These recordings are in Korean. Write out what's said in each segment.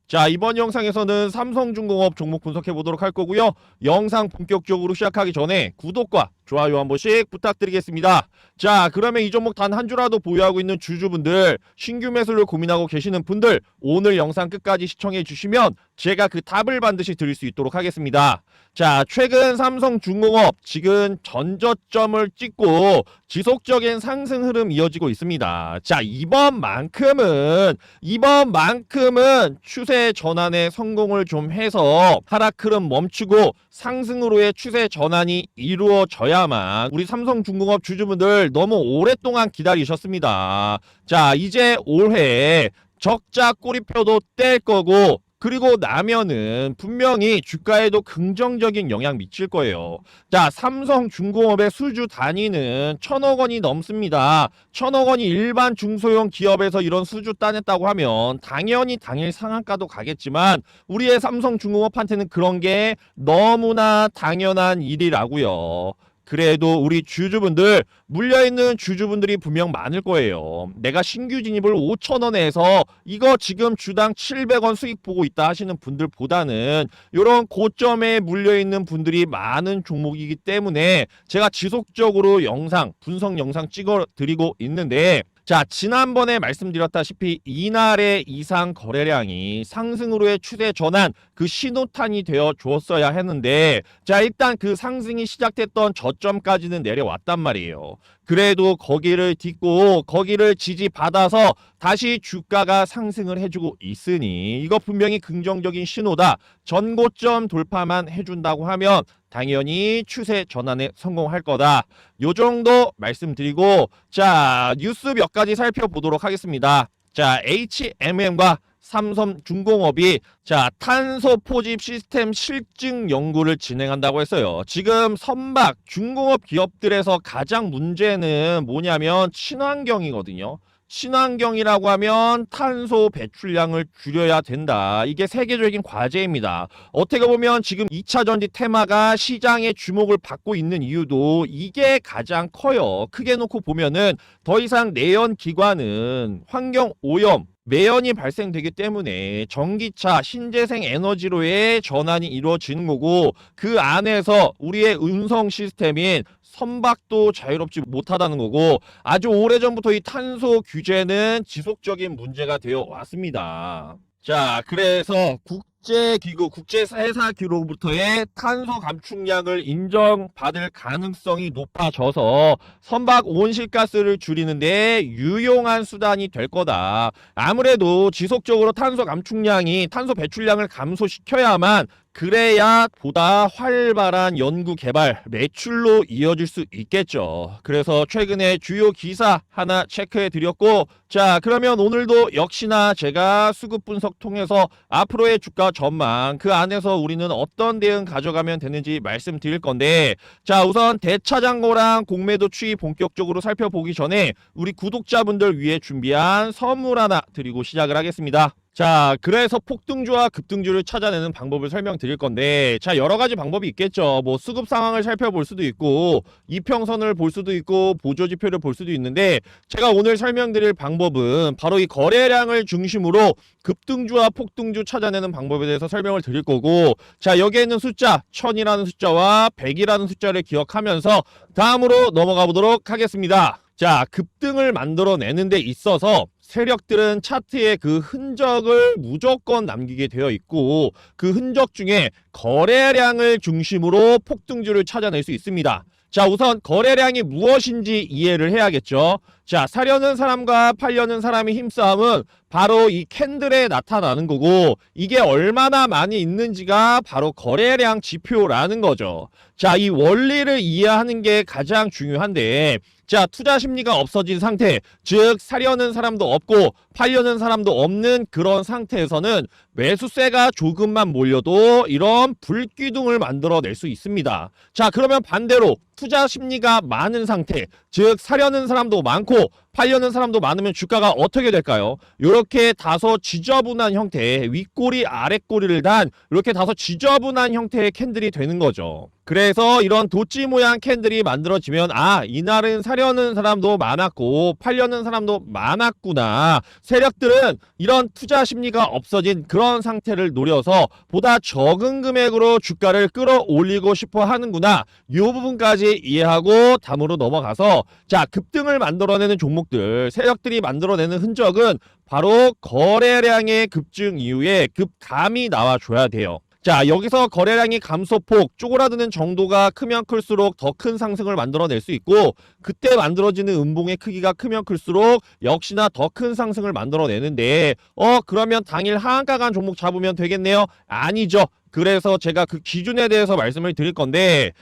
자, 이번 영상에서는 삼성중공업 종목 분석해 보도록 할 거고요. 영상 본격적으로 시작하기 전에 구독과 좋아요 한 번씩 부탁드리겠습니다. 자, 그러면 이 종목 단 한 주라도 보유하고 있는 주주분들, 신규 매수를 고민하고 계시는 분들, 오늘 영상 끝까지 시청해 주시면 제가 그 답을 반드시 드릴 수 있도록 하겠습니다. 자, 최근 삼성중공업 지금 전저점을 찍고 지속적인 상승 흐름 이어지고 있습니다. 자, 이번만큼은 추세 전환에 성공을 좀 해서 하락 흐름 멈추고 상승으로의 추세 전환이 이루어져야만 우리 삼성중공업 주주분들 너무 오랫동안 기다리셨습니다. 자, 이제 올해 적자 꼬리표도 뗄 거고, 그리고 나면은 분명히 주가에도 긍정적인 영향 미칠 거예요. 자, 삼성중공업의 수주 단위는 1,000억 원이 넘습니다. 1,000억 원이 일반 중소형 기업에서 이런 수주 따냈다고 하면 당연히 당일 상한가도 가겠지만 우리의 삼성중공업한테는 그런 게 너무나 당연한 일이라고요. 그래도 우리 주주분들, 물려있는 주주분들이 분명 많을 거예요. 내가 신규 진입을 5,000원에 해서 이거 지금 주당 700원 수익 보고 있다 하시는 분들보다는 이런 고점에 물려있는 분들이 많은 종목이기 때문에 제가 지속적으로 분석 영상 찍어드리고 있는데, 자, 지난번에 말씀드렸다시피 이날의 이상 거래량이 상승으로의 추세 전환, 그 신호탄이 되어 주었어야 했는데, 자, 일단 그 상승이 시작됐던 저점까지는 내려왔단 말이에요. 그래도 거기를 딛고 거기를 지지받아서 다시 주가가 상승을 해주고 있으니 이거 분명히 긍정적인 신호다. 전고점 돌파만 해준다고 하면 당연히 추세 전환에 성공할 거다. 요 정도 말씀드리고, 자, 뉴스 몇 가지 살펴보도록 하겠습니다. 자, HMM과 삼성중공업이 탄소 포집 시스템 실증 연구를 진행한다고 했어요. 지금 선박 중공업 기업들에서 가장 문제는 뭐냐면 친환경이거든요. 친환경이라고 하면 탄소 배출량을 줄여야 된다. 이게 세계적인 과제입니다. 어떻게 보면 지금 2차 전지 테마가 시장의 주목을 받고 있는 이유도 이게 가장 커요. 크게 놓고 보면은 더 이상 내연 기관은 환경 오염, 매연이 발생되기 때문에 전기차, 신재생 에너지로의 전환이 이루어지는 거고, 그 안에서 우리의 운송 시스템인 선박도 자유롭지 못하다는 거고, 아주 오래전부터 이 탄소 규제는 지속적인 문제가 되어 왔습니다. 자, 그래서 국제기구, 국제회사기로부터의 탄소 감축량을 인정받을 가능성이 높아져서 선박 온실가스를 줄이는데 유용한 수단이 될 거다. 아무래도 지속적으로 탄소 감축량이, 탄소 배출량을 감소시켜야만 그래야 보다 활발한 연구 개발, 매출로 이어질 수 있겠죠. 그래서 최근에 주요 기사 하나 체크해 드렸고, 자, 그러면 오늘도 역시나 제가 수급 분석 통해서 앞으로의 주가 전망, 그 안에서 우리는 어떤 대응 가져가면 되는지 말씀드릴 건데, 자, 우선 대차장고랑 공매도 추이 본격적으로 살펴보기 전에 우리 구독자분들 위해 준비한 선물 하나 드리고 시작을 하겠습니다. 자, 그래서 폭등주와 급등주를 찾아내는 방법을 설명드릴 건데, 자, 여러 가지 방법이 있겠죠. 뭐 수급 상황을 살펴볼 수도 있고, 이평선을 볼 수도 있고, 보조지표를 볼 수도 있는데, 제가 오늘 설명드릴 방법은 바로 이 거래량을 중심으로 급등주와 폭등주 찾아내는 방법에 대해서 설명을 드릴 거고, 자, 여기에 있는 숫자 1000이라는 숫자와 100이라는 숫자를 기억하면서 다음으로 넘어가 보도록 하겠습니다. 자, 급등을 만들어내는 데 있어서 세력들은 차트에 그 흔적을 무조건 남기게 되어 있고, 그 흔적 중에 거래량을 중심으로 폭등주를 찾아낼 수 있습니다. 자, 우선 거래량이 무엇인지 이해를 해야겠죠. 자, 사려는 사람과 팔려는 사람의 힘싸움은 바로 이 캔들에 나타나는 거고, 이게 얼마나 많이 있는지가 바로 거래량 지표라는 거죠. 자, 이 원리를 이해하는 게 가장 중요한데, 자, 투자 심리가 없어진 상태, 즉 사려는 사람도 없고 팔려는 사람도 없는 그런 상태에서는 매수세가 조금만 몰려도 이런 불기둥을 만들어낼 수 있습니다. 자, 그러면 반대로 투자 심리가 많은 상태, 즉 사려는 사람도 많고 팔려는 사람도 많으면 주가가 어떻게 될까요? 이렇게 다소 지저분한 형태, 윗꼬리 아랫꼬리를 단 이렇게 다소 지저분한 형태의 캔들이 되는 거죠. 그래서 이런 도치 모양 캔들이 만들어지면 이날은 사려는 사람도 많았고 팔려는 사람도 많았구나. 세력들은 이런 투자 심리가 없어진 그런 상태를 노려서 보다 적은 금액으로 주가를 끌어올리고 싶어 하는구나. 이 부분까지 이해하고 다음으로 넘어가서 급등을 만들어내는 종목들, 세력들이 만들어내는 흔적은 바로 거래량의 급증 이후에 급감이 나와줘야 돼요. 여기서 거래량이 감소폭 쪼그라드는 정도가 크면 클수록 더 큰 상승을 만들어낼 수 있고, 그때 만들어지는 음봉의 크기가 크면 클수록 역시나 더 큰 상승을 만들어내는데 그러면 당일 하한가 간 종목 잡으면 되겠네요? 아니죠. 그래서 제가 그 기준에 대해서 말씀을 드릴 건데,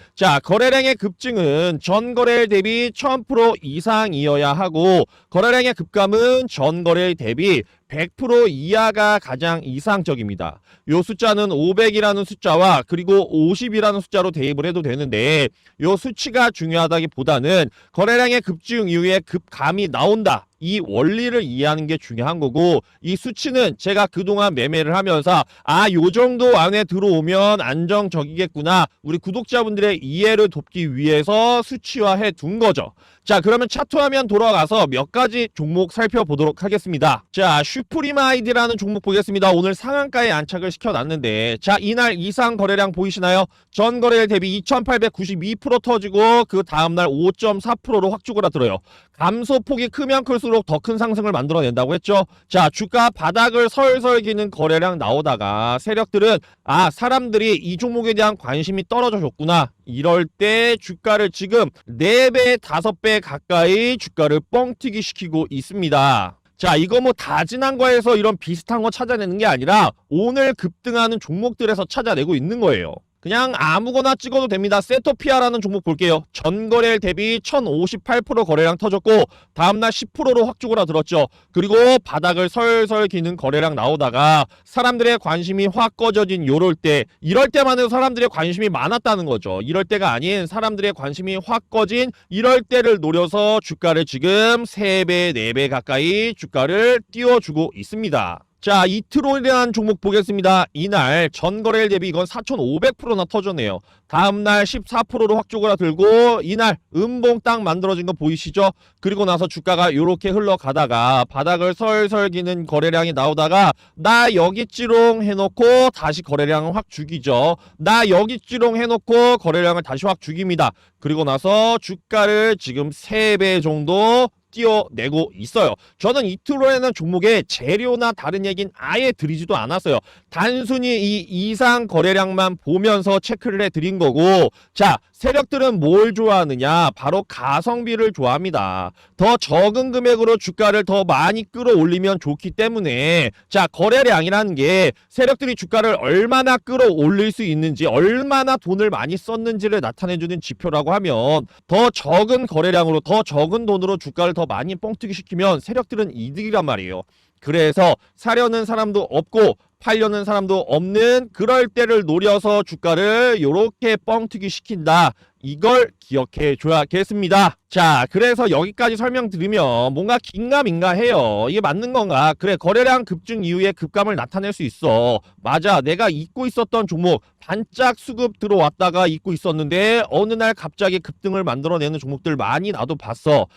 거래량의 급증은 전거래일 대비 1000% 이상이어야 하고, 거래량의 급감은 전거래일 대비 100% 이하가 가장 이상적입니다. 요 숫자는 500이라는 숫자와 그리고 50이라는 숫자로 대입을 해도 되는데, 요 수치가 중요하다기보다는 거래량의 급증 이후에 급감이 나온다, 이 원리를 이해하는 게 중요한 거고, 이 수치는 제가 그동안 매매를 하면서 요 정도 안에 들어오면 안정적이겠구나, 우리 구독자분들의 이해를 돕기 위해서 수치화해 둔 거죠. 그러면 차트 화면 돌아가서 몇 가지 종목 살펴보도록 하겠습니다. 슈프리마이드라는 종목 보겠습니다. 오늘 상한가에 안착을 시켜놨는데, 이날 이상 거래량 보이시나요? 전 거래일 대비 2892% 터지고 그 다음날 5.4%로 확 쪼그라들어요. 감소폭이 크면 클수록 더 큰 상승을 만들어낸다고 했죠. 주가 바닥을 설설 기는 거래량 나오다가 세력들은 사람들이 이 종목에 대한 관심이 떨어져 줬구나, 이럴 때 주가를 지금 4배, 5배 가까이 주가를 뻥튀기 시키고 있습니다. 이거 뭐 다 지난 거에서 이런 비슷한 거 찾아내는 게 아니라 오늘 급등하는 종목들에서 찾아내고 있는 거예요. 그냥 아무거나 찍어도 됩니다. 세토피아라는 종목 볼게요. 전거래일 대비 1058% 거래량 터졌고 다음날 10%로 확 쪼그라들었죠. 그리고 바닥을 설설 기는 거래량 나오다가 사람들의 관심이 확 꺼져진 요럴 때, 이럴 때만 해도 사람들의 관심이 많았다는 거죠. 이럴 때가 아닌 사람들의 관심이 확 꺼진 이럴 때를 노려서 주가를 지금 3배, 4배 가까이 주가를 띄워주고 있습니다. 이트론이라는 종목 보겠습니다. 이날 전거래일 대비 이건 4500%나 터졌네요. 다음날 14%로 확 쪼그라들고 이날 음봉 딱 만들어진 거 보이시죠? 그리고 나서 주가가 이렇게 흘러가다가 바닥을 설설 기는 거래량이 나오다가 나 여기 찌롱 해놓고 다시 거래량을 확 죽이죠. 나 여기 찌롱 해놓고 거래량을 다시 확 죽입니다. 그리고 나서 주가를 지금 3배 정도 띄어내고 있어요. 저는 이트론이라는 종목의 재료나 다른 얘기는 아예 드리지도 않았어요. 단순히 이 이상 거래량만 보면서 체크를 해드린 거고, 세력들은 뭘 좋아하느냐? 바로 가성비를 좋아합니다. 더 적은 금액으로 주가를 더 많이 끌어올리면 좋기 때문에, 거래량이라는 게 세력들이 주가를 얼마나 끌어올릴 수 있는지, 얼마나 돈을 많이 썼는지를 나타내주는 지표라고 하면, 더 적은 거래량으로 더 적은 돈으로 주가를 더 많이 뻥튀기 시키면 세력들은 이득이란 말이에요. 그래서 사려는 사람도 없고 팔려는 사람도 없는 그럴 때를 노려서 주가를 요렇게 뻥튀기 시킨다, 이걸 기억해 줘야겠습니다. 그래서 여기까지 설명드리면 뭔가 긴가민가 해요. 이게 맞는 건가? 그래, 거래량 급증 이후에 급감을 나타낼 수 있어. 맞아, 내가 잊고 있었던 종목, 반짝 수급 들어왔다가 잊고 있었는데 어느 날 갑자기 급등을 만들어내는 종목들 많이 나도 봤어.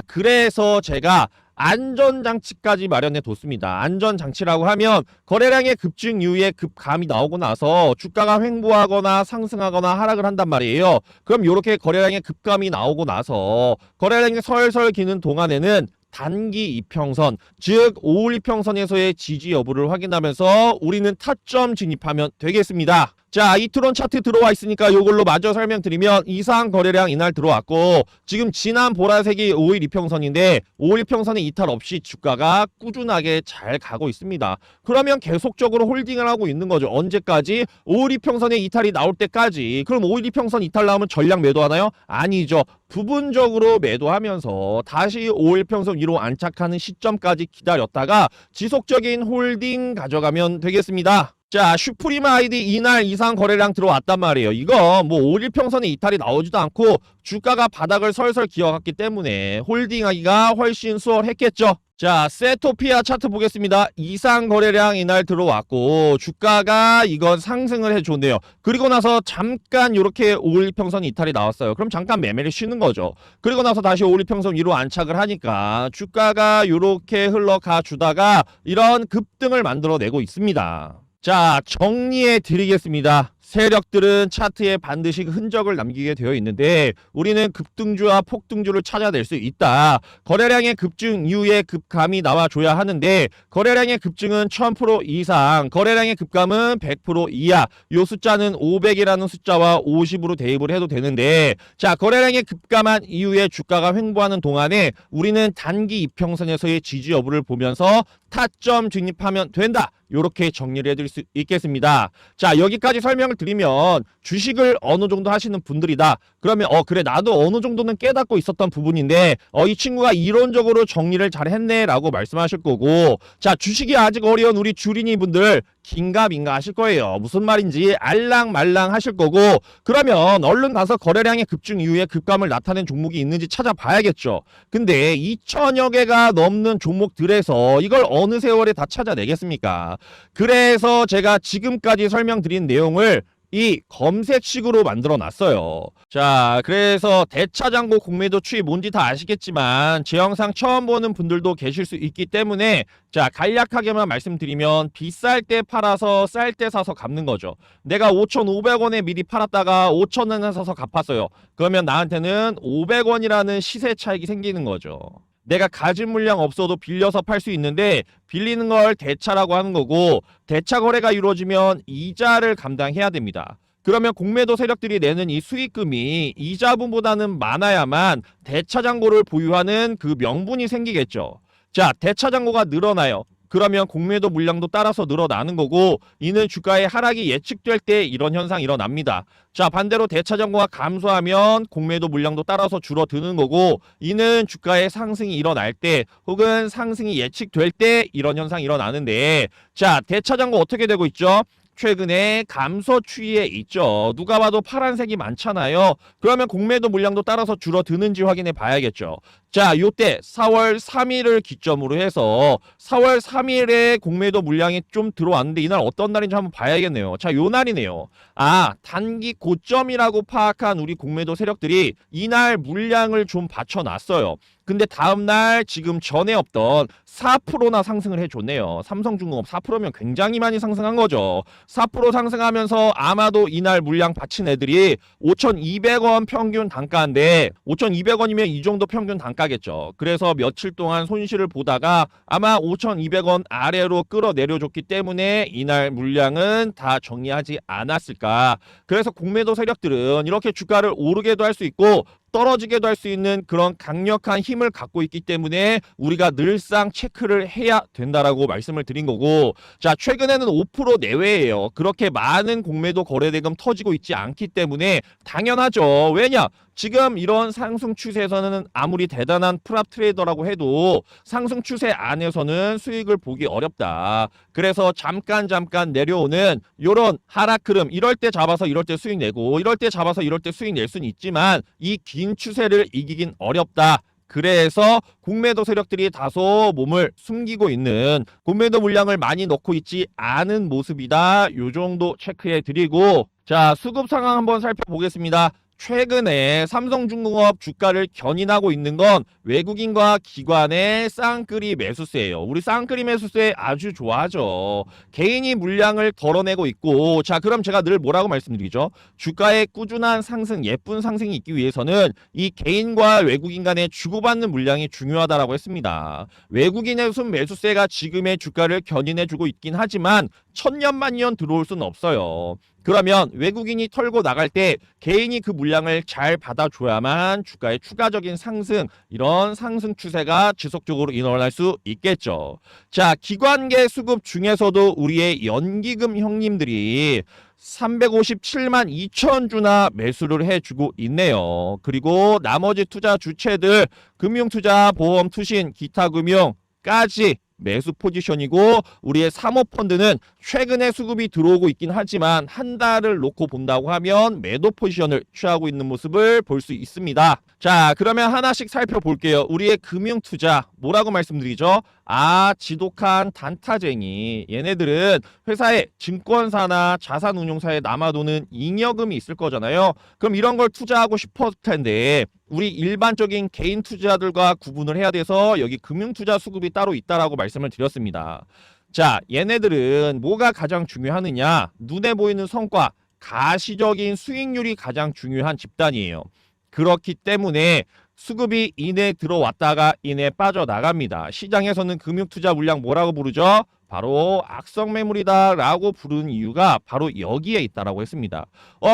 그래서 제가 안전장치까지 마련해 뒀습니다. 안전장치라고 하면 거래량의 급증 이후에 급감이 나오고 나서 주가가 횡보하거나 상승하거나 하락을 한단 말이에요. 그럼 이렇게 거래량의 급감이 나오고 나서 거래량이 설설 기는 동안에는 단기 이평선, 즉 5일 이평선에서의 지지 여부를 확인하면서 우리는 타점 진입하면 되겠습니다. 이트론 차트 들어와 있으니까 이걸로 마저 설명드리면 이상 거래량 이날 들어왔고 지금 진한 보라색이 5일 이평선인데 5일 이평선에 이탈 없이 주가가 꾸준하게 잘 가고 있습니다. 그러면 계속적으로 홀딩을 하고 있는 거죠. 언제까지? 5일 이평선에 이탈이 나올 때까지. 그럼 5일 이평선 이탈 나오면 전량 매도하나요? 아니죠. 부분적으로 매도하면서 다시 5일 평선 위로 안착하는 시점까지 기다렸다가 지속적인 홀딩 가져가면 되겠습니다. 자, 슈프림 아이디 이날 이상 거래량 들어왔단 말이에요. 이거 뭐 5일 평선에 이탈이 나오지도 않고 주가가 바닥을 설설 기어갔기 때문에 홀딩하기가 훨씬 수월했겠죠. 자, 세토피아 차트 보겠습니다. 이상 거래량 이날 들어왔고 주가가 이건 상승을 해줬네요. 그리고 나서 잠깐 이렇게 5일 평선 이탈이 나왔어요. 그럼 잠깐 매매를 쉬는 거죠. 그리고 나서 다시 5일 평선 위로 안착을 하니까 주가가 이렇게 흘러가 주다가 이런 급등을 만들어내고 있습니다. 자, 정리해 드리겠습니다. 세력들은 차트에 반드시 흔적을 남기게 되어 있는데 우리는 급등주와 폭등주를 찾아낼 수 있다. 거래량의 급증 이후에 급감이 나와줘야 하는데 거래량의 급증은 1000% 이상, 거래량의 급감은 100% 이하. 요 숫자는 500이라는 숫자와 50으로 대입을 해도 되는데 자, 거래량의 급감한 이후에 주가가 횡보하는 동안에 우리는 단기 이평선에서의 지지 여부를 보면서 타점 진입하면 된다. 이렇게 정리를 해드릴 수 있겠습니다. 자, 여기까지 설명을 드리면 주식을 어느 정도 하시는 분들이다. 그러면 그래 나도 어느 정도는 깨닫고 있었던 부분인데 이 친구가 이론적으로 정리를 잘 했네 라고 말씀하실 거고, 자, 주식이 아직 어려운 우리 주린이 분들 긴가민가 하실 거예요. 무슨 말인지 알랑말랑 하실 거고, 그러면 얼른 가서 거래량의 급증 이후에 급감을 나타낸 종목이 있는지 찾아봐야겠죠. 근데 2000여 개가 넘는 종목들에서 이걸 어느 세월에 다 찾아내겠습니까? 그래서 제가 지금까지 설명드린 내용을 이 검색식으로 만들어 놨어요. 자, 그래서 대차장고 공매도 추이 뭔지 다 아시겠지만 제 영상 처음 보는 분들도 계실 수 있기 때문에 자, 간략하게만 말씀드리면 비쌀 때 팔아서 쌀 때 사서 갚는 거죠. 내가 5,500원에 미리 팔았다가 5,000원에 사서 갚았어요. 그러면 나한테는 500원이라는 시세 차익이 생기는 거죠. 내가 가진 물량 없어도 빌려서 팔 수 있는데 빌리는 걸 대차라고 하는 거고, 대차 거래가 이루어지면 이자를 감당해야 됩니다. 그러면 공매도 세력들이 내는 이 수익금이 이자분보다는 많아야만 대차장고를 보유하는 그 명분이 생기겠죠. 자, 대차장고가 늘어나요. 그러면 공매도 물량도 따라서 늘어나는 거고, 이는 주가의 하락이 예측될 때 이런 현상이 일어납니다. 자, 반대로 대차장고가 감소하면 공매도 물량도 따라서 줄어드는 거고, 이는 주가의 상승이 일어날 때 혹은 상승이 예측될 때 이런 현상이 일어나는데, 자, 대차장고 어떻게 되고 있죠? 최근에 감소 추이에 있죠. 누가 봐도 파란색이 많잖아요. 그러면 공매도 물량도 따라서 줄어드는지 확인해 봐야겠죠. 자, 요때 4월 3일을 기점으로 해서 4월 3일에 공매도 물량이 좀 들어왔는데 이날 어떤 날인지 한번 봐야겠네요. 자, 요 날이네요. 단기 고점이라고 파악한 우리 공매도 세력들이 이날 물량을 좀 받쳐놨어요. 근데 다음날 지금 전에 없던 4%나 상승을 해줬네요. 삼성중공업 4%면 굉장히 많이 상승한 거죠. 4% 상승하면서 아마도 이날 물량 받친 애들이 5,200원 평균 단가인데 5,200원이면 이 정도 평균 단가겠죠. 그래서 며칠 동안 손실을 보다가 아마 5,200원 아래로 끌어내려줬기 때문에 이날 물량은 다 정리하지 않았을까. 그래서 공매도 세력들은 이렇게 주가를 오르게도 할 수 있고 떨어지게도 할 수 있는 그런 강력한 힘을 갖고 있기 때문에 우리가 늘상 체크를 해야 된다라고 말씀을 드린 거고, 자, 최근에는 5% 내외예요. 그렇게 많은 공매도 거래대금 터지고 있지 않기 때문에 당연하죠. 왜냐? 지금 이런 상승 추세에서는 아무리 대단한 프랍 트레이더라고 해도 상승 추세 안에서는 수익을 보기 어렵다. 그래서 잠깐 내려오는 요런 하락 흐름, 이럴 때 잡아서 이럴 때 수익 내고 이럴 때 잡아서 이럴 때 수익 낼 수는 있지만 이 긴 추세를 이기긴 어렵다. 그래서 공매도 세력들이 다소 몸을 숨기고 있는, 공매도 물량을 많이 넣고 있지 않은 모습이다. 요 정도 체크해 드리고, 자, 수급 상황 한번 살펴보겠습니다. 최근에 삼성중공업 주가를 견인하고 있는 건 외국인과 기관의 쌍끌이 매수세예요. 우리 쌍끌이 매수세 아주 좋아하죠. 개인이 물량을 덜어내고 있고, 자, 그럼 제가 늘 뭐라고 말씀드리죠? 주가의 꾸준한 상승, 예쁜 상승이 있기 위해서는 이 개인과 외국인 간의 주고받는 물량이 중요하다라고 했습니다. 외국인의 순 매수세가 지금의 주가를 견인해주고 있긴 하지만 천년만년 들어올 수는 없어요. 그러면 외국인이 털고 나갈 때 개인이 그 물량을 잘 받아줘야만 주가의 추가적인 상승, 이런 상승 추세가 지속적으로 일어날 수 있겠죠. 자, 기관계 수급 중에서도 우리의 연기금 형님들이 357만 2천 주나 매수를 해주고 있네요. 그리고 나머지 투자 주체들, 금융투자, 보험, 투신, 기타 금융까지 매수 포지션이고, 우리의 사모펀드는 최근에 수급이 들어오고 있긴 하지만 한 달을 놓고 본다고 하면 매도 포지션을 취하고 있는 모습을 볼 수 있습니다. 자, 그러면 하나씩 살펴볼게요. 우리의 금융투자 뭐라고 말씀드리죠? 지독한 단타쟁이. 얘네들은 회사에 증권사나 자산운용사에 남아도는 잉여금이 있을 거잖아요. 그럼 이런 걸 투자하고 싶었을 텐데 우리 일반적인 개인 투자들과 구분을 해야 돼서 여기 금융투자 수급이 따로 있다라고 말씀을 드렸습니다. 자, 얘네들은 뭐가 가장 중요하느냐? 눈에 보이는 성과, 가시적인 수익률이 가장 중요한 집단이에요. 그렇기 때문에 수급이 이내 들어왔다가 이내 빠져나갑니다. 시장에서는 금융투자 물량 뭐라고 부르죠? 바로 악성 매물이다 라고 부르는 이유가 바로 여기에 있다라고 했습니다.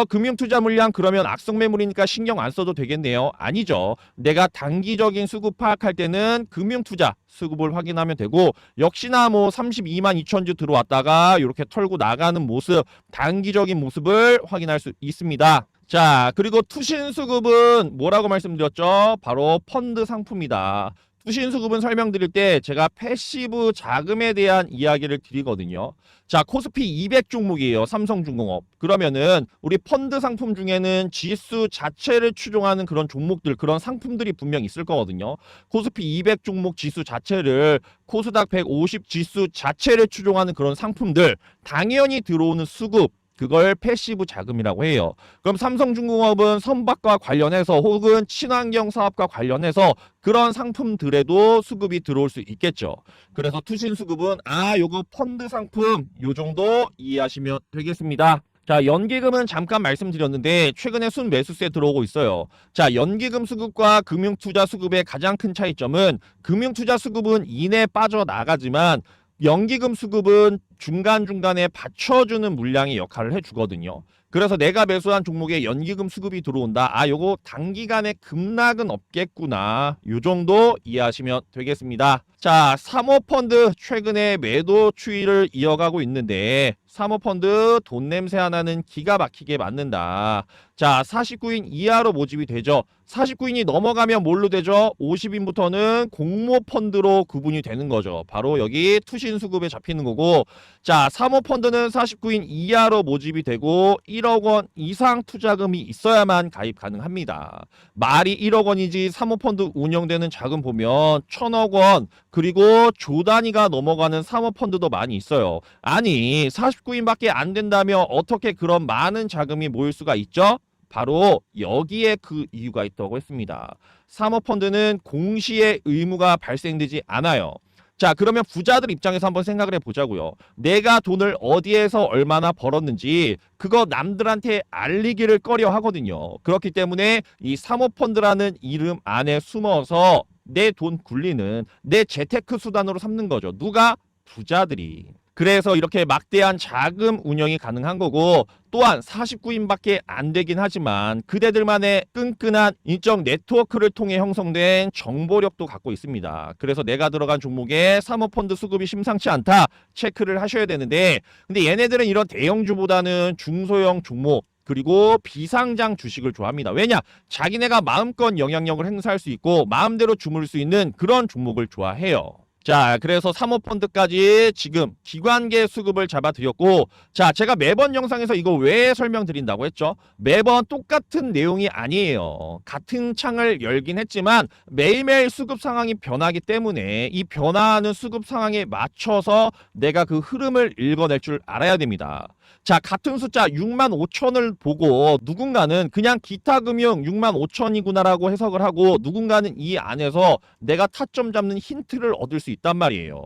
금융투자 물량 그러면 악성 매물이니까 신경 안 써도 되겠네요. 아니죠. 내가 단기적인 수급 파악할 때는 금융투자 수급을 확인하면 되고, 역시나 뭐 32만 2천 주 들어왔다가 이렇게 털고 나가는 모습, 단기적인 모습을 확인할 수 있습니다. 자, 그리고 투신수급은 뭐라고 말씀드렸죠? 바로 펀드 상품이다. 투신수급은 설명드릴 때 제가 패시브 자금에 대한 이야기를 드리거든요. 자, 코스피 200 종목이에요. 삼성중공업. 그러면은 우리 펀드 상품 중에는 지수 자체를 추종하는 그런 종목들, 그런 상품들이 분명 있을 거거든요. 코스피 200 종목 지수 자체를, 코스닥 150 지수 자체를 추종하는 그런 상품들, 당연히 들어오는 수급, 그걸 패시브 자금이라고 해요. 그럼 삼성중공업은 선박과 관련해서 혹은 친환경 사업과 관련해서 그런 상품들에도 수급이 들어올 수 있겠죠. 그래서 투신 수급은 요거 펀드 상품 요 정도 이해하시면 되겠습니다. 자, 연기금은 잠깐 말씀드렸는데 최근에 순매수세 들어오고 있어요. 자, 연기금 수급과 금융투자 수급의 가장 큰 차이점은 금융투자 수급은 이내 빠져나가지만 연기금 수급은 중간중간에 받쳐주는 물량의 역할을 해주거든요. 그래서 내가 매수한 종목에 연기금 수급이 들어온다. 요거 단기간에 급락은 없겠구나. 요 정도 이해하시면 되겠습니다. 자, 사모펀드 최근에 매도 추이를 이어가고 있는데 사모펀드 돈 냄새 하나는 기가 막히게 맞는다. 자, 49인 이하로 모집이 되죠. 49인이 넘어가면 뭘로 되죠? 50인부터는 공모펀드로 구분이 되는 거죠. 바로 여기 투신수급에 잡히는 거고, 자, 사모펀드는 49인 이하로 모집이 되고 1억 원 이상 투자금이 있어야만 가입 가능합니다. 말이 1억 원이지 사모펀드 운영되는 자금 보면 1,000억 원, 그리고 조 단위가 넘어가는 사모펀드도 많이 있어요. 아니, 49인밖에 안 된다며 어떻게 그런 많은 자금이 모일 수가 있죠? 바로 여기에 그 이유가 있다고 했습니다. 사모펀드는 공시의 의무가 발생되지 않아요. 자, 그러면 부자들 입장에서 한번 생각을 해보자고요. 내가 돈을 어디에서 얼마나 벌었는지 그거 남들한테 알리기를 꺼려 하거든요. 그렇기 때문에 이 사모펀드라는 이름 안에 숨어서 내 돈 굴리는, 내 재테크 수단으로 삼는 거죠. 누가? 부자들이. 그래서 이렇게 막대한 자금 운영이 가능한 거고, 또한 49인밖에 안 되긴 하지만 그대들만의 끈끈한 인적 네트워크를 통해 형성된 정보력도 갖고 있습니다. 그래서 내가 들어간 종목에 사모펀드 수급이 심상치 않다 체크를 하셔야 되는데, 근데 얘네들은 이런 대형주보다는 중소형 종목 그리고 비상장 주식을 좋아합니다. 왜냐? 자기네가 마음껏 영향력을 행사할 수 있고 마음대로 주물 수 있는 그런 종목을 좋아해요. 자, 그래서 사모펀드까지 지금 기관계 수급을 잡아드렸고, 자, 제가 매번 영상에서 이거 왜 설명드린다고 했죠? 매번 똑같은 내용이 아니에요. 같은 창을 열긴 했지만 매일매일 수급 상황이 변하기 때문에 이 변화하는 수급 상황에 맞춰서 내가 그 흐름을 읽어낼 줄 알아야 됩니다. 자, 같은 숫자 6만 5천을 보고 누군가는 그냥 기타금융 6만 5천이구나라고 해석을 하고, 누군가는 이 안에서 내가 타점 잡는 힌트를 얻을 수 있단 말이에요.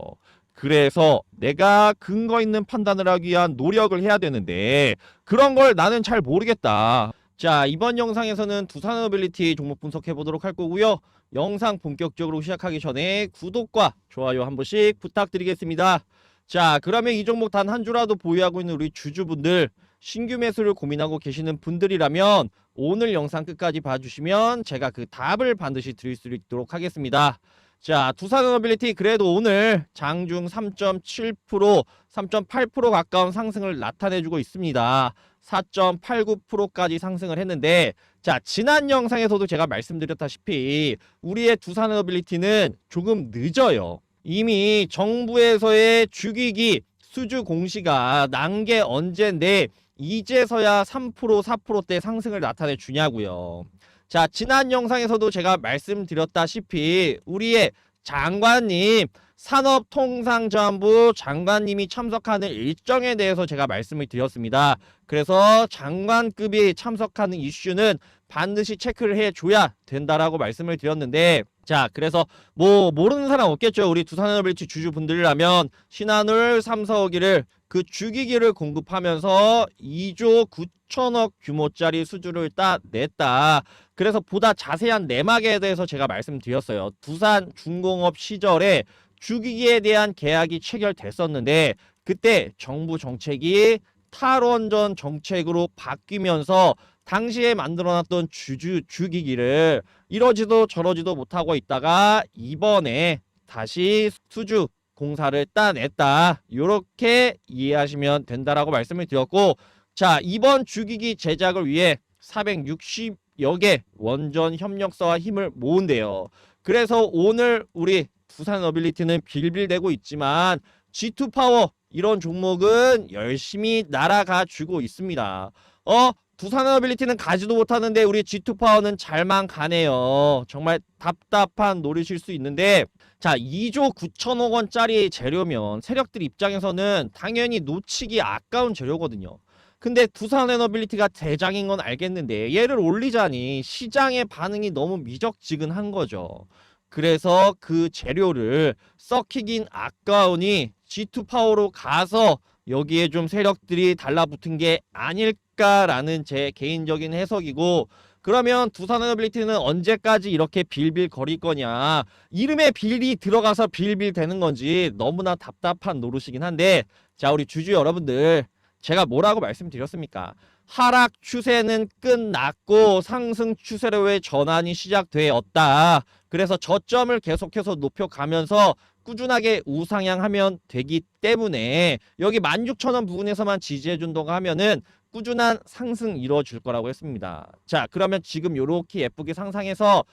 그래서 내가 근거 있는 판단을 하기 위한 노력을 해야 되는데 그런 걸 나는 잘 모르겠다. 자, 이번 영상에서는 두산어빌리티 종목 분석해 보도록 할 거고요. 영상 본격적으로 시작하기 전에 구독과 좋아요 한 번씩 부탁드리겠습니다. 자, 그러면 이 종목 단 한 주라도 보유하고 있는 우리 주주분들, 신규 매수를 고민하고 계시는 분들이라면 오늘 영상 끝까지 봐주시면 제가 그 답을 반드시 드릴 수 있도록 하겠습니다. 자, 두산어빌리티 그래도 오늘 장중 3.7%, 3.8% 가까운 상승을 나타내주고 있습니다. 4.89%까지 상승을 했는데, 자, 지난 영상에서도 제가 말씀드렸다시피 우리의 두산어빌리티는 조금 늦어요. 이미 정부에서의 죽이기, 수주 공시가 난 게 언젠데 이제서야 3% 4%대 상승을 나타내 주냐고요. 자, 지난 영상에서도 제가 말씀드렸다시피 우리의 장관님, 산업통상자원부 장관님이 참석하는 일정에 대해서 제가 말씀을 드렸습니다. 그래서 장관급이 참석하는 이슈는 반드시 체크를 해줘야 된다라고 말씀을 드렸는데, 자, 그래서 뭐 모르는 사람 없겠죠. 우리 두산에너빌리티 주주분들이라면 신한울 3, 4억이를 그 주기기를 공급하면서 2조 9천억 규모짜리 수주를 냈다. 그래서 보다 자세한 내막에 대해서 제가 말씀드렸어요. 두산중공업 시절에 주기기에 대한 계약이 체결됐었는데 그때 정부 정책이 탈원전 정책으로 바뀌면서 당시에 만들어놨던 주기기를 이러지도 저러지도 못하고 있다가 이번에 다시 수주 공사를 따냈다. 이렇게 이해하시면 된다라고 말씀을 드렸고, 자, 이번 주기기 제작을 위해 460여 개 원전 협력사와 힘을 모은대요. 그래서 오늘 우리 두산어빌리티는 빌빌대고 있지만 G2파워 이런 종목은 열심히 날아가 주고 있습니다. 두산에너빌리티는 가지도 못하는데 우리 G2파워는 잘만 가네요. 정말 답답한 노릇일 수 있는데, 자, 2조 9천억 원짜리 재료면 세력들 입장에서는 당연히 놓치기 아까운 재료거든요. 근데 두산에너빌리티가 대장인 건 알겠는데 얘를 올리자니 시장의 반응이 너무 미적지근한 거죠. 그래서 그 재료를 썩히긴 아까우니 G2파워로 가서 여기에 좀 세력들이 달라붙은 게 아닐까라는 제 개인적인 해석이고, 그러면 두산에너빌리티는 언제까지 이렇게 빌빌 거릴 거냐, 이름에 빌이 들어가서 빌빌 되는 건지 너무나 답답한 노릇이긴 한데, 자, 우리 주주 여러분들, 제가 뭐라고 말씀드렸습니까? 하락 추세는 끝났고 상승 추세로의 전환이 시작되었다. 그래서 저점을 계속해서 높여가면서 꾸준하게 우상향하면 되기 때문에 여기 16,000원 부근에서만 지지해준다고 하면은 꾸준한 상승 이루어질 거라고 했습니다. 자, 그러면 지금 요렇게 예쁘게 상상해서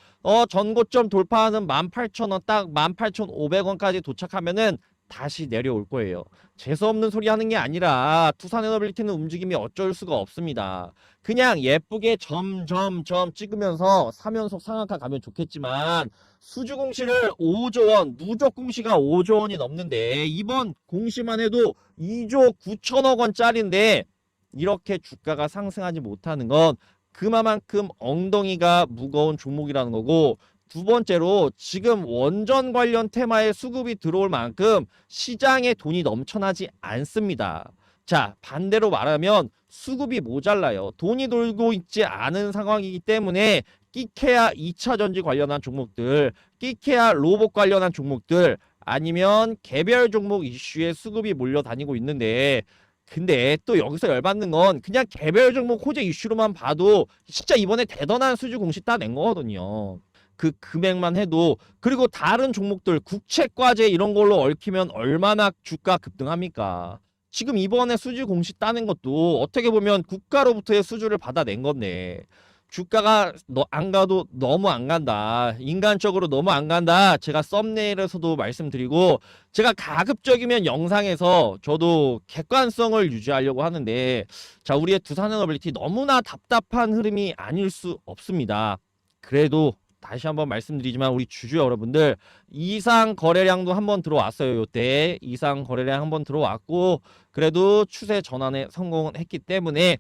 전고점 돌파하는 18,000원, 딱 18,500원까지 도착하면은 다시 내려올 거예요. 재수없는 소리 하는 게 아니라 두산에너빌리티는 움직임이 어쩔 수가 없습니다. 그냥 예쁘게 점점점 찍으면서 3연속 상한가 가면 좋겠지만 수주 공시를 5조 원, 누적 공시가 5조 원이 넘는데 이번 공시만 해도 2조 9천억 원짜리인데 이렇게 주가가 상승하지 못하는 건 그만큼 엉덩이가 무거운 종목이라는 거고, 두 번째로 지금 원전 관련 테마에 수급이 들어올 만큼 시장에 돈이 넘쳐나지 않습니다. 자, 반대로 말하면 수급이 모자라요. 돈이 돌고 있지 않은 상황이기 때문에 끼케야 2차 전지 관련한 종목들, 끼케야 로봇 관련한 종목들, 아니면 개별 종목 이슈에 수급이 몰려다니고 있는데, 근데 또 여기서 열받는 건 그냥 개별 종목 호재 이슈로만 봐도 진짜 이번에 대단한 수주 공시 따낸 거거든요. 그 금액만 해도. 그리고 다른 종목들 국채과제 이런 걸로 얽히면 얼마나 주가 급등합니까? 지금 이번에 수주 공시 따는 것도 어떻게 보면 국가로부터의 수주를 받아낸 건데 주가가 안 가도 너무 안 간다, 인간적으로 너무 안 간다, 제가 썸네일에서도 말씀드리고, 제가 가급적이면 영상에서 저도 객관성을 유지하려고 하는데, 자, 우리의 두산에너빌리티 너무나 답답한 흐름이 아닐 수 없습니다. 그래도 다시 한번 말씀드리지만 우리 주주 여러분들, 이상 거래량도 한번 들어왔어요. 요때 이상 거래량 한번 들어왔고, 그래도 추세 전환에 성공은 했기 때문에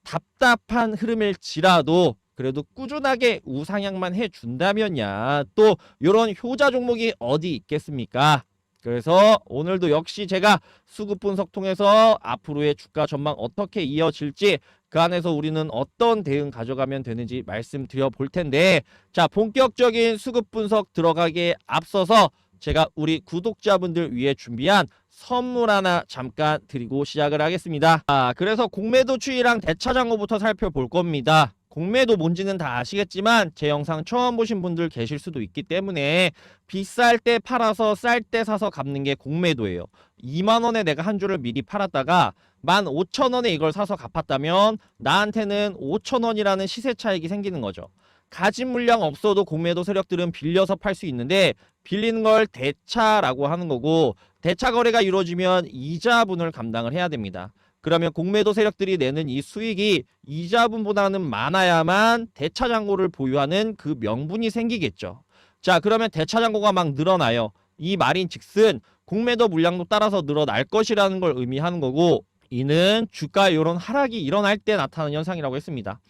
답답한 흐름일지라도 그래도 꾸준하게 우상향만 해준다면야 또 이런 효자 종목이 어디 있겠습니까? 그래서 오늘도 역시 제가 수급 분석 통해서 앞으로의 주가 전망 어떻게 이어질지, 그 안에서 우리는 어떤 대응 가져가면 되는지 말씀드려 볼 텐데, 자, 본격적인 수급 분석 들어가기에 앞서서 제가 우리 구독자분들 위해 준비한 선물 하나 잠깐 드리고 시작을 하겠습니다. 그래서 공매도 추이랑 대차장고부터 살펴볼 겁니다. 공매도 뭔지는 다 아시겠지만 제 영상 처음 보신 분들 계실 수도 있기 때문에 비쌀 때 팔아서 쌀 때 사서 갚는 게 공매도예요. 2만원에 내가 한 주를 미리 팔았다가 15,000원에 이걸 사서 갚았다면 나한테는 5,000원이라는 시세 차익이 생기는 거죠. 가진 물량 없어도 공매도 세력들은 빌려서 팔 수 있는데 빌리는 걸 대차라고 하는 거고, 대차 거래가 이루어지면 이자분을 감당을 해야 됩니다. 그러면 공매도 세력들이 내는 이 수익이 이자분보다는 많아야만 대차 잔고를 보유하는 그 명분이 생기겠죠. 자, 그러면 대차 잔고가 막 늘어나요. 이 말인즉슨 공매도 물량도 따라서 늘어날 것이라는 걸 의미하는 거고, 이는 주가의 이런 하락이 일어날 때 나타나는 현상이라고 했습니다.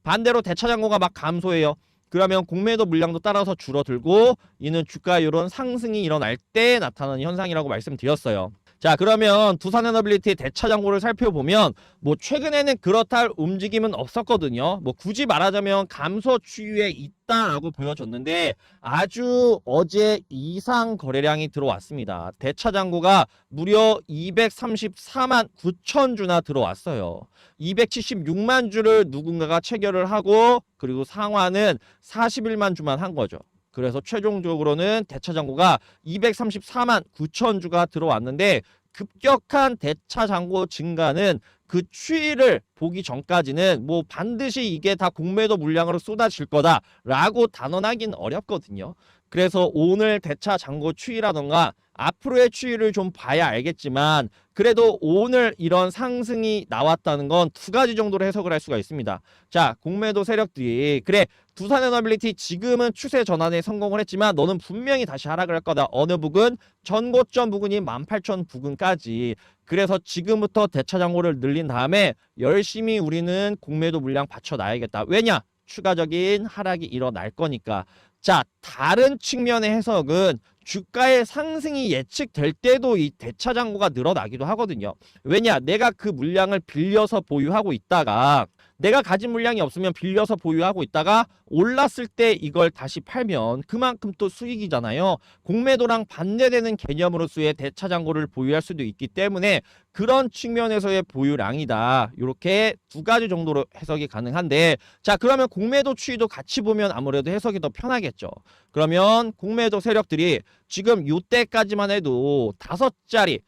반대로 대차 잔고가 막 감소해요. 그러면 공매도 물량도 따라서 줄어들고, 이는 주가의 이런 상승이 일어날 때 나타나는 현상이라고 말씀드렸어요. 자, 그러면 두산에너빌리티의 대차 잔고를 살펴보면 뭐 최근에는 그렇다 할 움직임은 없었거든요. 뭐 굳이 말하자면 감소 추이에 있다라고 보여졌는데, 아주 어제 이상 거래량이 들어왔습니다. 대차 잔고가 무려 234만 9천 주나 들어왔어요. 276만 주를 누군가가 체결을 하고, 그리고 상환은 41만 주만 한 거죠. 그래서 최종적으로는 대차 잔고가 234만 9천 주가 들어왔는데, 급격한 대차 잔고 증가는 그 추이를 보기 전까지는 뭐 반드시 이게 다 공매도 물량으로 쏟아질 거다라고 단언하기는 어렵거든요. 그래서 오늘 대차 잔고 추이라던가 앞으로의 추이를 좀 봐야 알겠지만, 그래도 오늘 이런 상승이 나왔다는 건 두 가지 정도로 해석을 할 수가 있습니다. 자, 공매도 세력들이 그래, 두산에너빌리티 지금은 추세 전환에 성공을 했지만 너는 분명히 다시 하락을 할 거다. 어느 부근? 전고점 부근이 18,000 부근까지. 그래서 지금부터 대차 잔고를 늘린 다음에 열심히 우리는 공매도 물량 받쳐놔야겠다. 왜냐? 추가적인 하락이 일어날 거니까. 자, 다른 측면의 해석은 주가의 상승이 예측될 때도 이 대차 잔고가 늘어나기도 하거든요. 왜냐? 내가 그 물량을 빌려서 보유하고 있다가, 내가 가진 물량이 없으면 빌려서 보유하고 있다가 올랐을 때 이걸 다시 팔면 그만큼 또 수익이잖아요. 공매도랑 반대되는 개념으로서의 대차 잔고를 보유할 수도 있기 때문에 그런 측면에서의 보유량이다. 이렇게 두 가지 정도로 해석이 가능한데, 자, 그러면 공매도 추이도 같이 보면 아무래도 해석이 더 편하겠죠. 그러면 공매도 세력들이 지금 요때까지만 해도 5자리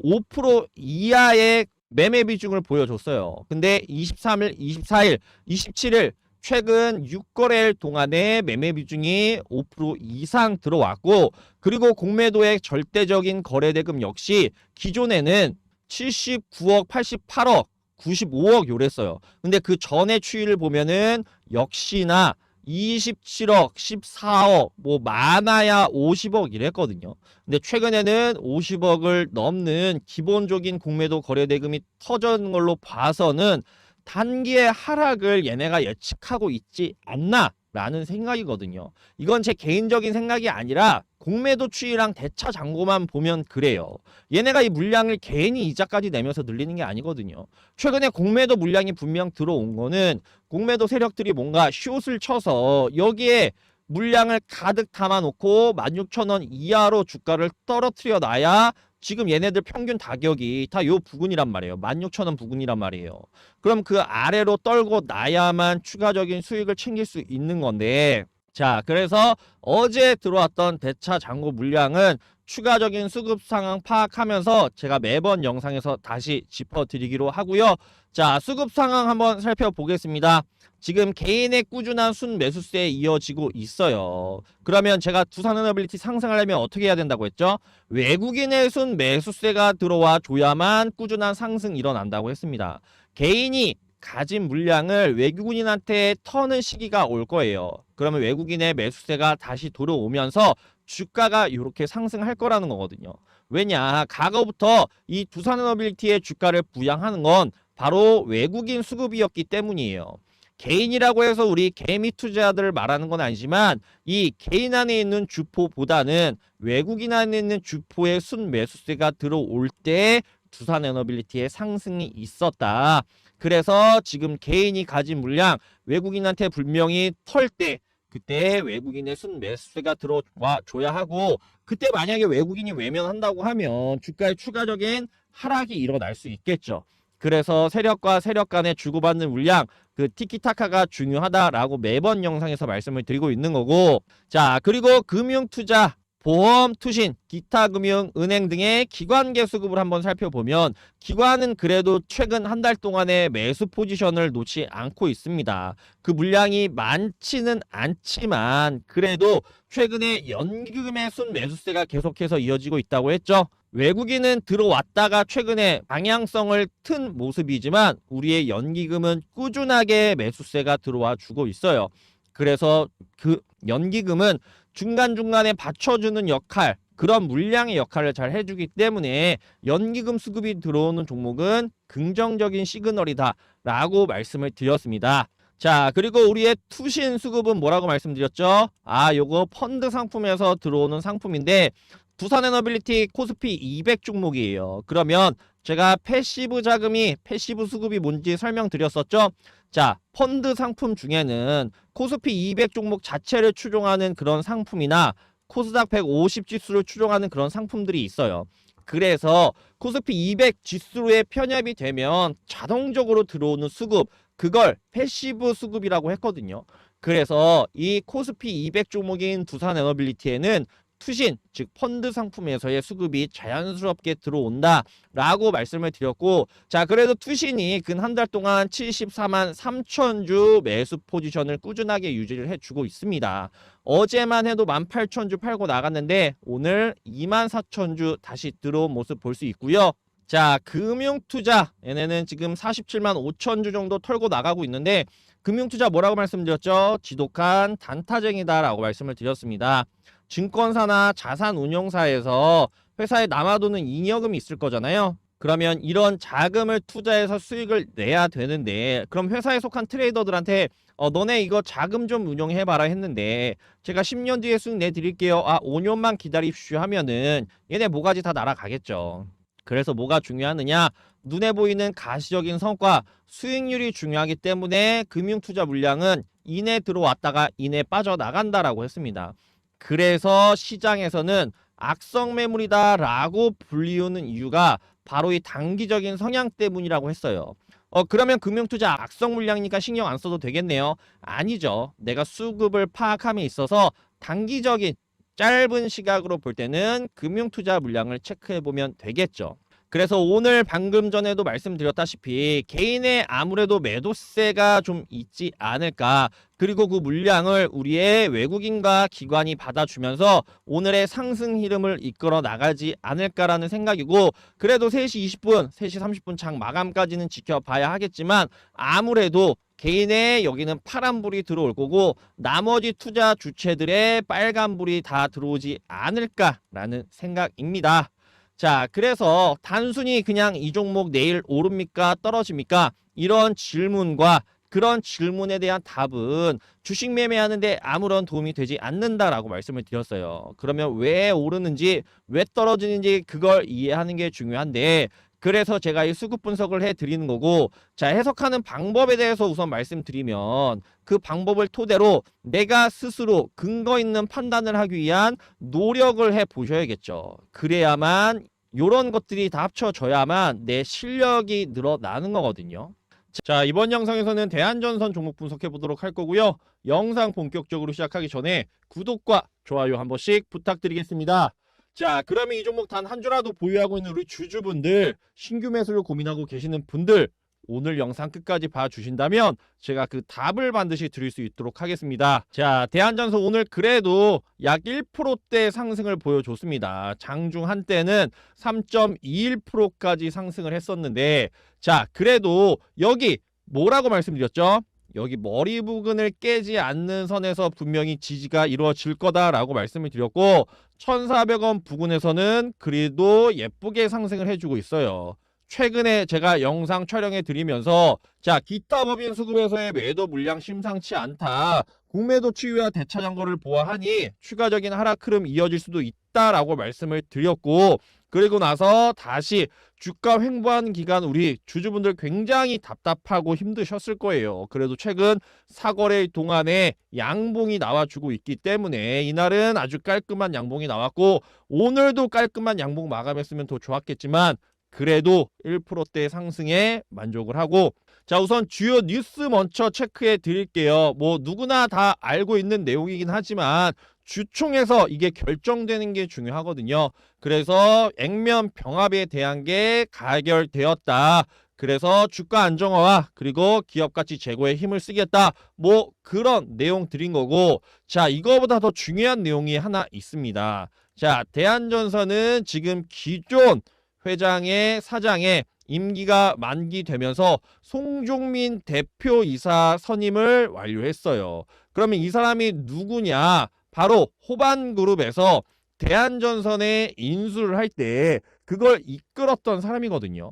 5% 이하의 매매 비중을 보여줬어요. 근데 23일, 24일, 27일 최근 6거래일 동안에 매매 비중이 5% 이상 들어왔고, 그리고 공매도의 절대적인 거래대금 역시 기존에는 79억, 88억, 95억 요랬어요. 근데 그 전의 추이를 보면은 역시나 27억, 14억, 뭐 많아야 50억 이랬거든요. 근데 최근에는 50억을 넘는 기본적인 공매도 거래대금이 터진 걸로 봐서는 단기의 하락을 얘네가 예측하고 있지 않나 라는 생각이거든요. 이건 제 개인적인 생각이 아니라 공매도 추이랑 대차 잔고만 보면 그래요. 얘네가 이 물량을 괜히 이자까지 내면서 늘리는 게 아니거든요. 최근에 공매도 물량이 분명 들어온 거는 공매도 세력들이 뭔가 숏을 쳐서 여기에 물량을 가득 담아놓고 16,000원 이하로 주가를 떨어뜨려 놔야 지금 얘네들 평균 타격이 다 요 부근이란 말이에요. 16,000원 부근이란 말이에요. 그럼 그 아래로 떨고 나야만 추가적인 수익을 챙길 수 있는 건데, 자, 그래서 어제 들어왔던 대차 잔고 물량은 추가적인 수급 상황 파악하면서 제가 매번 영상에서 다시 짚어드리기로 하고요. 자, 수급 상황 한번 살펴보겠습니다. 지금 개인의 꾸준한 순매수세에 이어지고 있어요. 그러면 제가 두산에너빌리티 상승하려면 어떻게 해야 된다고 했죠? 외국인의 순매수세가 들어와 줘야만 꾸준한 상승이 일어난다고 했습니다. 개인이 가진 물량을 외국인한테 터는 시기가 올 거예요. 그러면 외국인의 매수세가 다시 들어오면서 주가가 이렇게 상승할 거라는 거거든요. 왜냐? 과거부터 이 두산에너빌리티의 주가를 부양하는 건 바로 외국인 수급이었기 때문이에요. 개인이라고 해서 우리 개미 투자자들을 말하는 건 아니지만, 이 개인 안에 있는 주포보다는 외국인 안에 있는 주포의 순매수세가 들어올 때 두산에너빌리티의 상승이 있었다. 그래서 지금 개인이 가진 물량 외국인한테 분명히 털 때, 그때 외국인의 순매수세가 들어와 줘야 하고, 그때 만약에 외국인이 외면한다고 하면 주가의 추가적인 하락이 일어날 수 있겠죠. 그래서 세력과 세력 간에 주고받는 물량, 그 티키타카가 중요하다라고 매번 영상에서 말씀을 드리고 있는 거고, 자, 그리고 금융투자, 보험, 투신, 기타 금융, 은행 등의 기관계 수급을 한번 살펴보면 기관은 그래도 최근 한 달 동안의 매수 포지션을 놓지 않고 있습니다. 그 물량이 많지는 않지만 그래도 최근에 연금의 순매수세가 계속해서 이어지고 있다고 했죠. 외국인은 들어왔다가 최근에 방향성을 튼 모습이지만 우리의 연기금은 꾸준하게 매수세가 들어와 주고 있어요. 그래서 그 연기금은 중간중간에 받쳐주는 역할, 그런 물량의 역할을 잘 해주기 때문에 연기금 수급이 들어오는 종목은 긍정적인 시그널이다 라고 말씀을 드렸습니다. 자, 그리고 우리의 투신 수급은 뭐라고 말씀드렸죠? 요거 펀드 상품에서 들어오는 상품인데 두산에너빌리티 코스피 200 종목이에요. 그러면 제가 패시브 자금이, 패시브 수급이 뭔지 설명드렸었죠? 자, 펀드 상품 중에는 코스피 200 종목 자체를 추종하는 그런 상품이나 코스닥 150 지수를 추종하는 그런 상품들이 있어요. 그래서 코스피 200 지수에 편입이 되면 자동적으로 들어오는 수급, 그걸 패시브 수급이라고 했거든요. 그래서 이 코스피 200 종목인 두산에너빌리티에는 투신, 즉 펀드 상품에서의 수급이 자연스럽게 들어온다 라고 말씀을 드렸고, 자, 그래도 투신이 근 한 달 동안 74만 3천 주 매수 포지션을 꾸준하게 유지를 해주고 있습니다. 어제만 해도 18,000주 팔고 나갔는데 오늘 24,000주 다시 들어온 모습 볼 수 있고요. 자, 금융투자 얘네는 지금 47만 5천 주 정도 털고 나가고 있는데, 금융투자 뭐라고 말씀드렸죠? 지독한 단타쟁이다 라고 말씀을 드렸습니다. 증권사나 자산운용사에서 회사에 남아도는 잉여금이 있을 거잖아요. 그러면 이런 자금을 투자해서 수익을 내야 되는데, 그럼 회사에 속한 트레이더들한테 너네 이거 자금 좀 운용해봐라 했는데 제가 10년 뒤에 수익 내드릴게요, 5년만 기다립시오 하면은 얘네 모가지 다 날아가겠죠. 그래서 뭐가 중요하느냐? 눈에 보이는 가시적인 성과, 수익률이 중요하기 때문에 금융투자 물량은 이내 들어왔다가 이내 빠져나간다라고 했습니다. 그래서 시장에서는 악성 매물이다 라고 불리우는 이유가 바로 이 단기적인 성향 때문이라고 했어요. 그러면 금융투자 악성 물량이니까 신경 안 써도 되겠네요. 아니죠. 내가 수급을 파악함에 있어서 단기적인 짧은 시각으로 볼 때는 금융투자 물량을 체크해보면 되겠죠. 그래서 오늘 방금 전에도 말씀드렸다시피 개인의 아무래도 매도세가 좀 있지 않을까, 그리고 그 물량을 우리의 외국인과 기관이 받아주면서 오늘의 상승 흐름을 이끌어 나가지 않을까라는 생각이고, 그래도 3시 20분, 3시 30분 장 마감까지는 지켜봐야 하겠지만 아무래도 개인의 여기는 파란불이 들어올 거고 나머지 투자 주체들의 빨간불이 다 들어오지 않을까라는 생각입니다. 자, 그래서 단순히 그냥 이 종목 내일 오릅니까 떨어집니까 이런 질문과 그런 질문에 대한 답은 주식 매매하는데 아무런 도움이 되지 않는다라고 말씀을 드렸어요. 그러면 왜 오르는지 왜 떨어지는지 그걸 이해하는 게 중요한데, 그래서 제가 이 수급 분석을 해드리는 거고, 자, 해석하는 방법에 대해서 우선 말씀드리면 그 방법을 토대로 내가 스스로 근거 있는 판단을 하기 위한 노력을 해보셔야겠죠. 그래야만 이런 것들이 다 합쳐져야만 내 실력이 늘어나는 거거든요. 자, 이번 영상에서는 대한전선 종목 분석해 보도록 할 거고요. 영상 본격적으로 시작하기 전에 구독과 좋아요 한 번씩 부탁드리겠습니다. 자, 그러면 이 종목 단 한 주라도 보유하고 있는 우리 주주분들, 신규 매수를 고민하고 계시는 분들, 오늘 영상 끝까지 봐주신다면 제가 그 답을 반드시 드릴 수 있도록 하겠습니다. 자, 대한전선 오늘 그래도 약 1%대 상승을 보여줬습니다. 장중 한때는 3.21%까지 상승을 했었는데, 자, 그래도 여기 뭐라고 말씀드렸죠? 여기 머리 부근을 깨지 않는 선에서 분명히 지지가 이루어질 거다라고 말씀을 드렸고, 1,400원 부근에서는 그래도 예쁘게 상승을 해주고 있어요. 최근에 제가 영상 촬영해 드리면서, 자, 기타 법인 수급에서의 매도 물량 심상치 않다, 공매도 추이와 대차장거를 보아하니 추가적인 하락 흐름 이어질 수도 있다라고 말씀을 드렸고, 그리고 나서 다시 주가 횡보하는 기간 우리 주주분들 굉장히 답답하고 힘드셨을 거예요. 그래도 최근 사거래 동안에 양봉이 나와주고 있기 때문에 이날은 아주 깔끔한 양봉이 나왔고, 오늘도 깔끔한 양봉 마감했으면 더 좋았겠지만 그래도 1%대 상승에 만족을 하고, 자, 우선 주요 뉴스 먼저 체크해 드릴게요. 뭐 누구나 다 알고 있는 내용이긴 하지만 주총에서 이게 결정되는 게 중요하거든요. 그래서 액면 병합에 대한 게 가결되었다. 그래서 주가 안정화와 그리고 기업 가치 제고에 힘을 쓰겠다. 뭐 그런 내용 드린 거고, 자, 이거보다 더 중요한 내용이 하나 있습니다. 자, 대한전선은 지금 기존 회장의 사장의 임기가 만기되면서 송종민 대표이사 선임을 완료했어요. 그러면 이 사람이 누구냐? 바로 호반그룹에서 대한전선에 인수를 할 때 그걸 이끌었던 사람이거든요.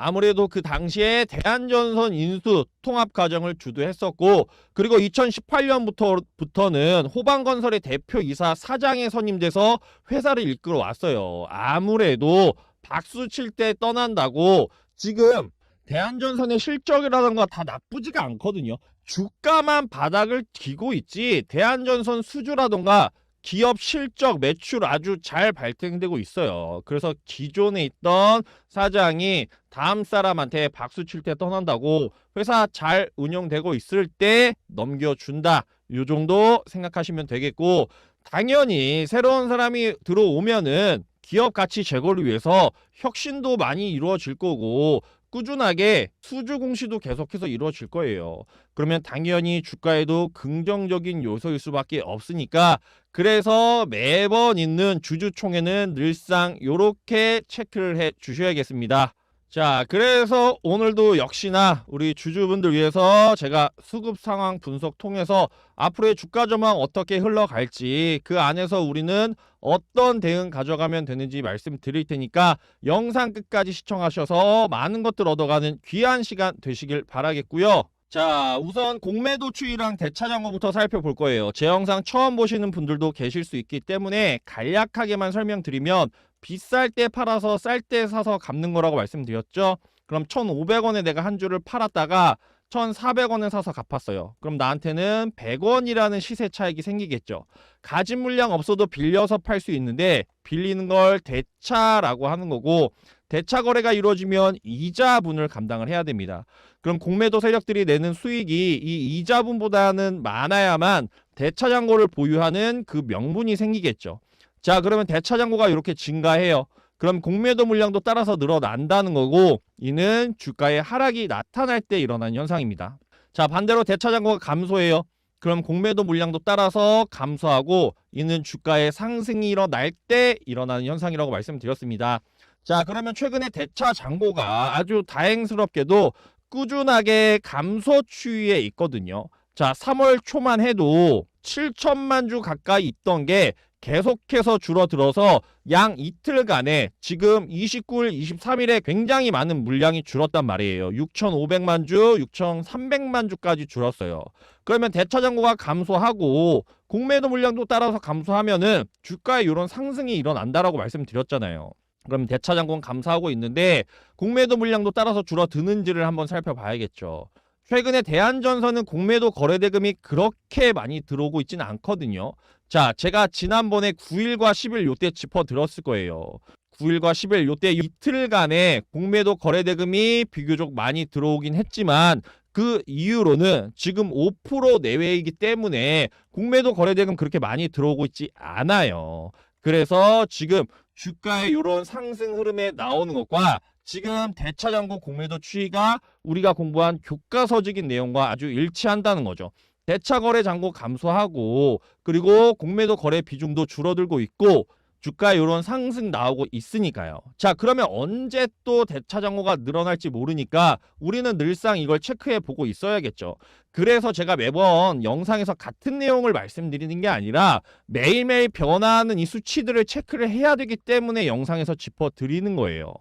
아무래도 그 당시에 대한전선 인수 통합 과정을 주도했었고, 그리고 2018년부터는 호반건설의 대표이사 사장에 선임돼서 회사를 이끌어 왔어요. 아무래도 박수 칠 때 떠난다고 지금 대한전선의 실적이라던가 다 나쁘지가 않거든요. 주가만 바닥을 기고 있지 대한전선 수주라던가 기업 실적, 매출 아주 잘 발생되고 있어요. 그래서 기존에 있던 사장이 다음 사람한테 박수 칠 때 떠난다고 회사 잘 운영되고 있을 때 넘겨준다. 요 정도 생각하시면 되겠고, 당연히 새로운 사람이 들어오면은 기업 가치 제고를 위해서 혁신도 많이 이루어질 거고 꾸준하게 수주 공시도 계속해서 이루어질 거예요. 그러면 당연히 주가에도 긍정적인 요소일 수밖에 없으니까, 그래서 매번 있는 주주총회는 늘상 요렇게 체크를 해 주셔야겠습니다. 자, 그래서 오늘도 역시나 우리 주주분들 위해서 제가 수급 상황 분석 통해서 앞으로의 주가 전망 어떻게 흘러갈지, 그 안에서 우리는 어떤 대응 가져가면 되는지 말씀드릴 테니까 영상 끝까지 시청하셔서 많은 것들 얻어가는 귀한 시간 되시길 바라겠고요. 자, 우선 공매도 추이랑 대차장고부터 살펴볼 거예요. 제 영상 처음 보시는 분들도 계실 수 있기 때문에 간략하게만 설명드리면, 비쌀 때 팔아서 쌀 때 사서 갚는 거라고 말씀드렸죠. 그럼 1,500원에 내가 한 주를 팔았다가 1,400원에 사서 갚았어요. 그럼 나한테는 100원이라는 시세 차익이 생기겠죠. 가진 물량 없어도 빌려서 팔 수 있는데 빌리는 걸 대차라고 하는 거고, 대차 거래가 이루어지면 이자분을 감당을 해야 됩니다. 그럼 공매도 세력들이 내는 수익이 이 이자분보다는 많아야만 대차장고를 보유하는 그 명분이 생기겠죠. 자, 그러면 대차장고가 이렇게 증가해요. 그럼 공매도 물량도 따라서 늘어난다는 거고, 이는 주가의 하락이 나타날 때 일어나는 현상입니다. 자, 반대로 대차장고가 감소해요. 그럼 공매도 물량도 따라서 감소하고, 이는 주가의 상승이 일어날 때 일어나는 현상이라고 말씀드렸습니다. 자, 그러면 최근에 대차장고가 아주 다행스럽게도 꾸준하게 감소 추이에 있거든요. 자, 3월 초만 해도 7천만 주 가까이 있던 게 계속해서 줄어들어서 양 이틀간에 지금 29일, 23일에 굉장히 많은 물량이 줄었단 말이에요. 6,500만 주, 6,300만 주까지 줄었어요. 그러면 대차장고가 감소하고 공매도 물량도 따라서 감소하면은 주가에 이런 상승이 일어난다라고 말씀드렸잖아요. 그럼 대차장고는 감소하고 있는데 공매도 물량도 따라서 줄어드는지를 한번 살펴봐야겠죠. 최근에 대한전선은 공매도 거래대금이 그렇게 많이 들어오고 있지는 않거든요. 자, 제가 지난번에 9일과 10일 요때 짚어드렸을 거예요. 9일과 10일 요때 이틀간에 공매도 거래대금이 비교적 많이 들어오긴 했지만, 그 이후로는 지금 5% 내외이기 때문에 공매도 거래대금 그렇게 많이 들어오고 있지 않아요. 그래서 지금 주가의 이런 상승 흐름에 나오는 것과 지금 대차장고 공매도 추이가 우리가 공부한 교과서적인 내용과 아주 일치한다는 거죠. 대차 거래 잔고 감소하고, 그리고 공매도 거래 비중도 줄어들고 있고, 주가에 이런 상승 나오고 있으니까요. 자, 그러면 언제 또 대차 잔고가 늘어날지 모르니까 우리는 늘상 이걸 체크해 보고 있어야겠죠. 그래서 제가 매번 영상에서 같은 내용을 말씀드리는 게 아니라 매일매일 변화하는 이 수치들을 체크를 해야 되기 때문에 영상에서 짚어드리는 거예요.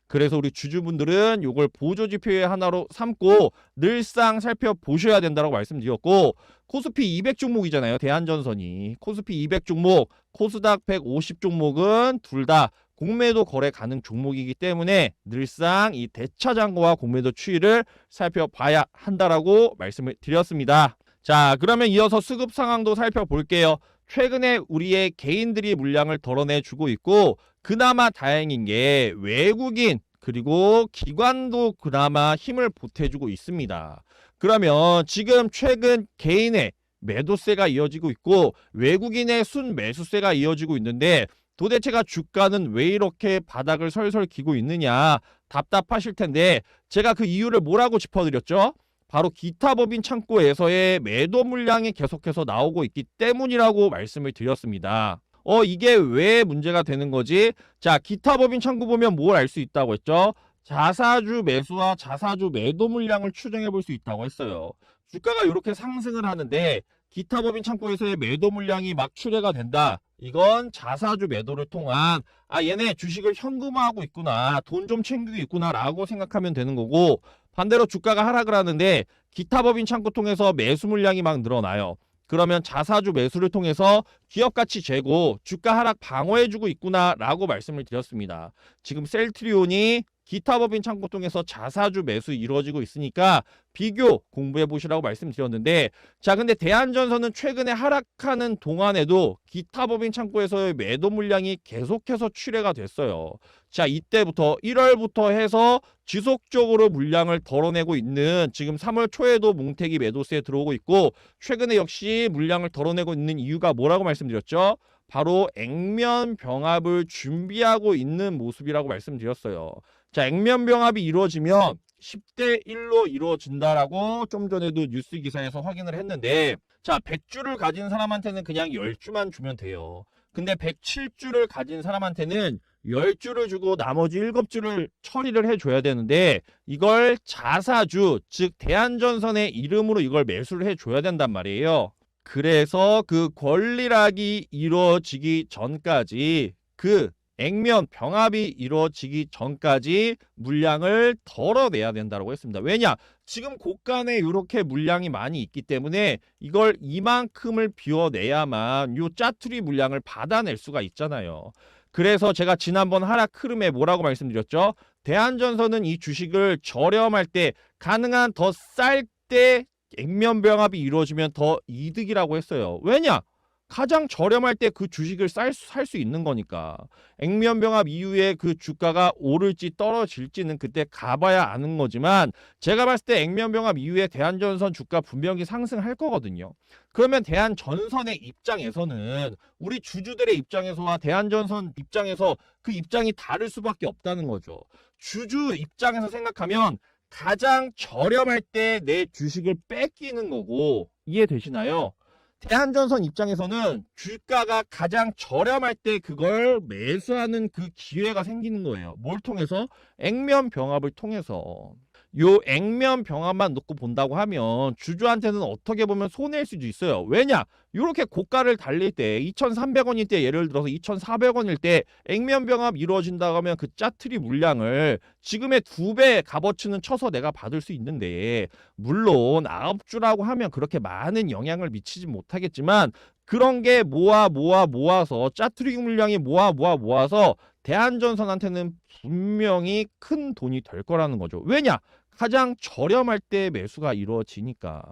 그래서 우리 주주분들은 이걸 보조지표의 하나로 삼고 늘상 살펴보셔야 된다고 말씀드렸고, 코스피 200 종목이잖아요. 대한전선이. 코스피 200 종목, 코스닥 150 종목은 둘 다 공매도 거래 가능 종목이기 때문에 늘상 이 대차장고와 공매도 추이를 살펴봐야 한다라고 말씀을 드렸습니다. 자, 그러면 이어서 수급 상황도 살펴볼게요. 최근에 우리의 개인들이 물량을 덜어내주고 있고, 그나마 다행인 게 외국인 그리고 기관도 그나마 힘을 보태주고 있습니다. 그러면 지금 최근 개인의 매도세가 이어지고 있고 외국인의 순매수세가 이어지고 있는데, 도대체가 주가는 왜 이렇게 바닥을 설설 기고 있느냐 답답하실 텐데, 제가 그 이유를 뭐라고 짚어드렸죠? 바로 기타 법인 창고에서의 매도 물량이 계속해서 나오고 있기 때문이라고 말씀을 드렸습니다. 이게 왜 문제가 되는 거지? 자, 기타 법인 창구 보면 뭘 알 수 있다고 했죠? 자사주 매수와 자사주 매도 물량을 추정해 볼 수 있다고 했어요. 주가가 이렇게 상승을 하는데 기타 법인 창구에서의 매도 물량이 막 출회가 된다. 이건 자사주 매도를 통한 얘네 주식을 현금화하고 있구나. 돈 좀 챙기고 있구나 라고 생각하면 되는 거고, 반대로 주가가 하락을 하는데 기타 법인 창구 통해서 매수 물량이 막 늘어나요. 그러면 자사주 매수를 통해서 기업 가치 재고 주가 하락 방어해주고 있구나 라고 말씀을 드렸습니다. 지금 셀트리온이 기타 법인 창구 통해서 자사주 매수 이루어지고 있으니까 비교 공부해 보시라고 말씀드렸는데, 자, 근데 대한전선은 최근에 하락하는 동안에도 기타 법인 창구에서의 매도 물량이 계속해서 출회가 됐어요. 자, 이때부터 1월부터 해서 지속적으로 물량을 덜어내고 있는, 지금 3월 초에도 뭉태기 매도세에 들어오고 있고 최근에 역시 물량을 덜어내고 있는 이유가 뭐라고 말씀드렸죠? 바로 액면 병합을 준비하고 있는 모습이라고 말씀드렸어요. 자, 액면 병합이 이루어지면 10대 1로 이루어진다라고 좀 전에도 뉴스 기사에서 확인을 했는데, 자, 100주를 가진 사람한테는 그냥 10주만 주면 돼요. 근데 107주를 가진 사람한테는 10주를 주고 나머지 7주를 처리를 해줘야 되는데, 이걸 자사주, 즉 대한전선의 이름으로 이걸 매수를 해줘야 된단 말이에요. 그래서 그 권리락이 이루어지기 전까지, 그 액면 병합이 이루어지기 전까지 물량을 덜어내야 된다고 했습니다. 왜냐? 지금 고간에 이렇게 물량이 많이 있기 때문에 이걸 이만큼을 비워내야만 요 짜투리 물량을 받아낼 수가 있잖아요. 그래서 제가 지난번 하락 흐름에 뭐라고 말씀드렸죠? 대한전선은 이 주식을 저렴할 때, 가능한 더 쌀 때 액면 병합이 이루어지면 더 이득이라고 했어요. 왜냐? 가장 저렴할 때 그 주식을 살 수 있는 거니까. 액면 병합 이후에 그 주가가 오를지 떨어질지는 그때 가봐야 아는 거지만, 제가 봤을 때 액면 병합 이후에 대한전선 주가 분명히 상승할 거거든요. 그러면 대한전선의 입장에서는, 우리 주주들의 입장에서와 대한전선 입장에서 그 입장이 다를 수밖에 없다는 거죠. 주주 입장에서 생각하면 가장 저렴할 때 내 주식을 뺏기는 거고, 이해되시나요? 대한전선 입장에서는 주가가 가장 저렴할 때 그걸 매수하는 그 기회가 생기는 거예요. 뭘 통해서? 액면 병합을 통해서. 요 액면 병합만 놓고 본다고 하면 주주한테는 어떻게 보면 손해일 수도 있어요. 왜냐? 이렇게 고가를 달릴 때 2,300원일 때, 예를 들어서 2,400원일 때 액면 병합 이루어진다고 하면 그 짜투리 물량을 지금의 2배 값어치는 쳐서 내가 받을 수 있는데, 물론 9주라고 하면 그렇게 많은 영향을 미치지 못하겠지만, 그런 게 모아서 짜투리 물량이 모아서 대한전선한테는 분명히 큰 돈이 될 거라는 거죠. 왜냐? 가장 저렴할 때 매수가 이루어지니까.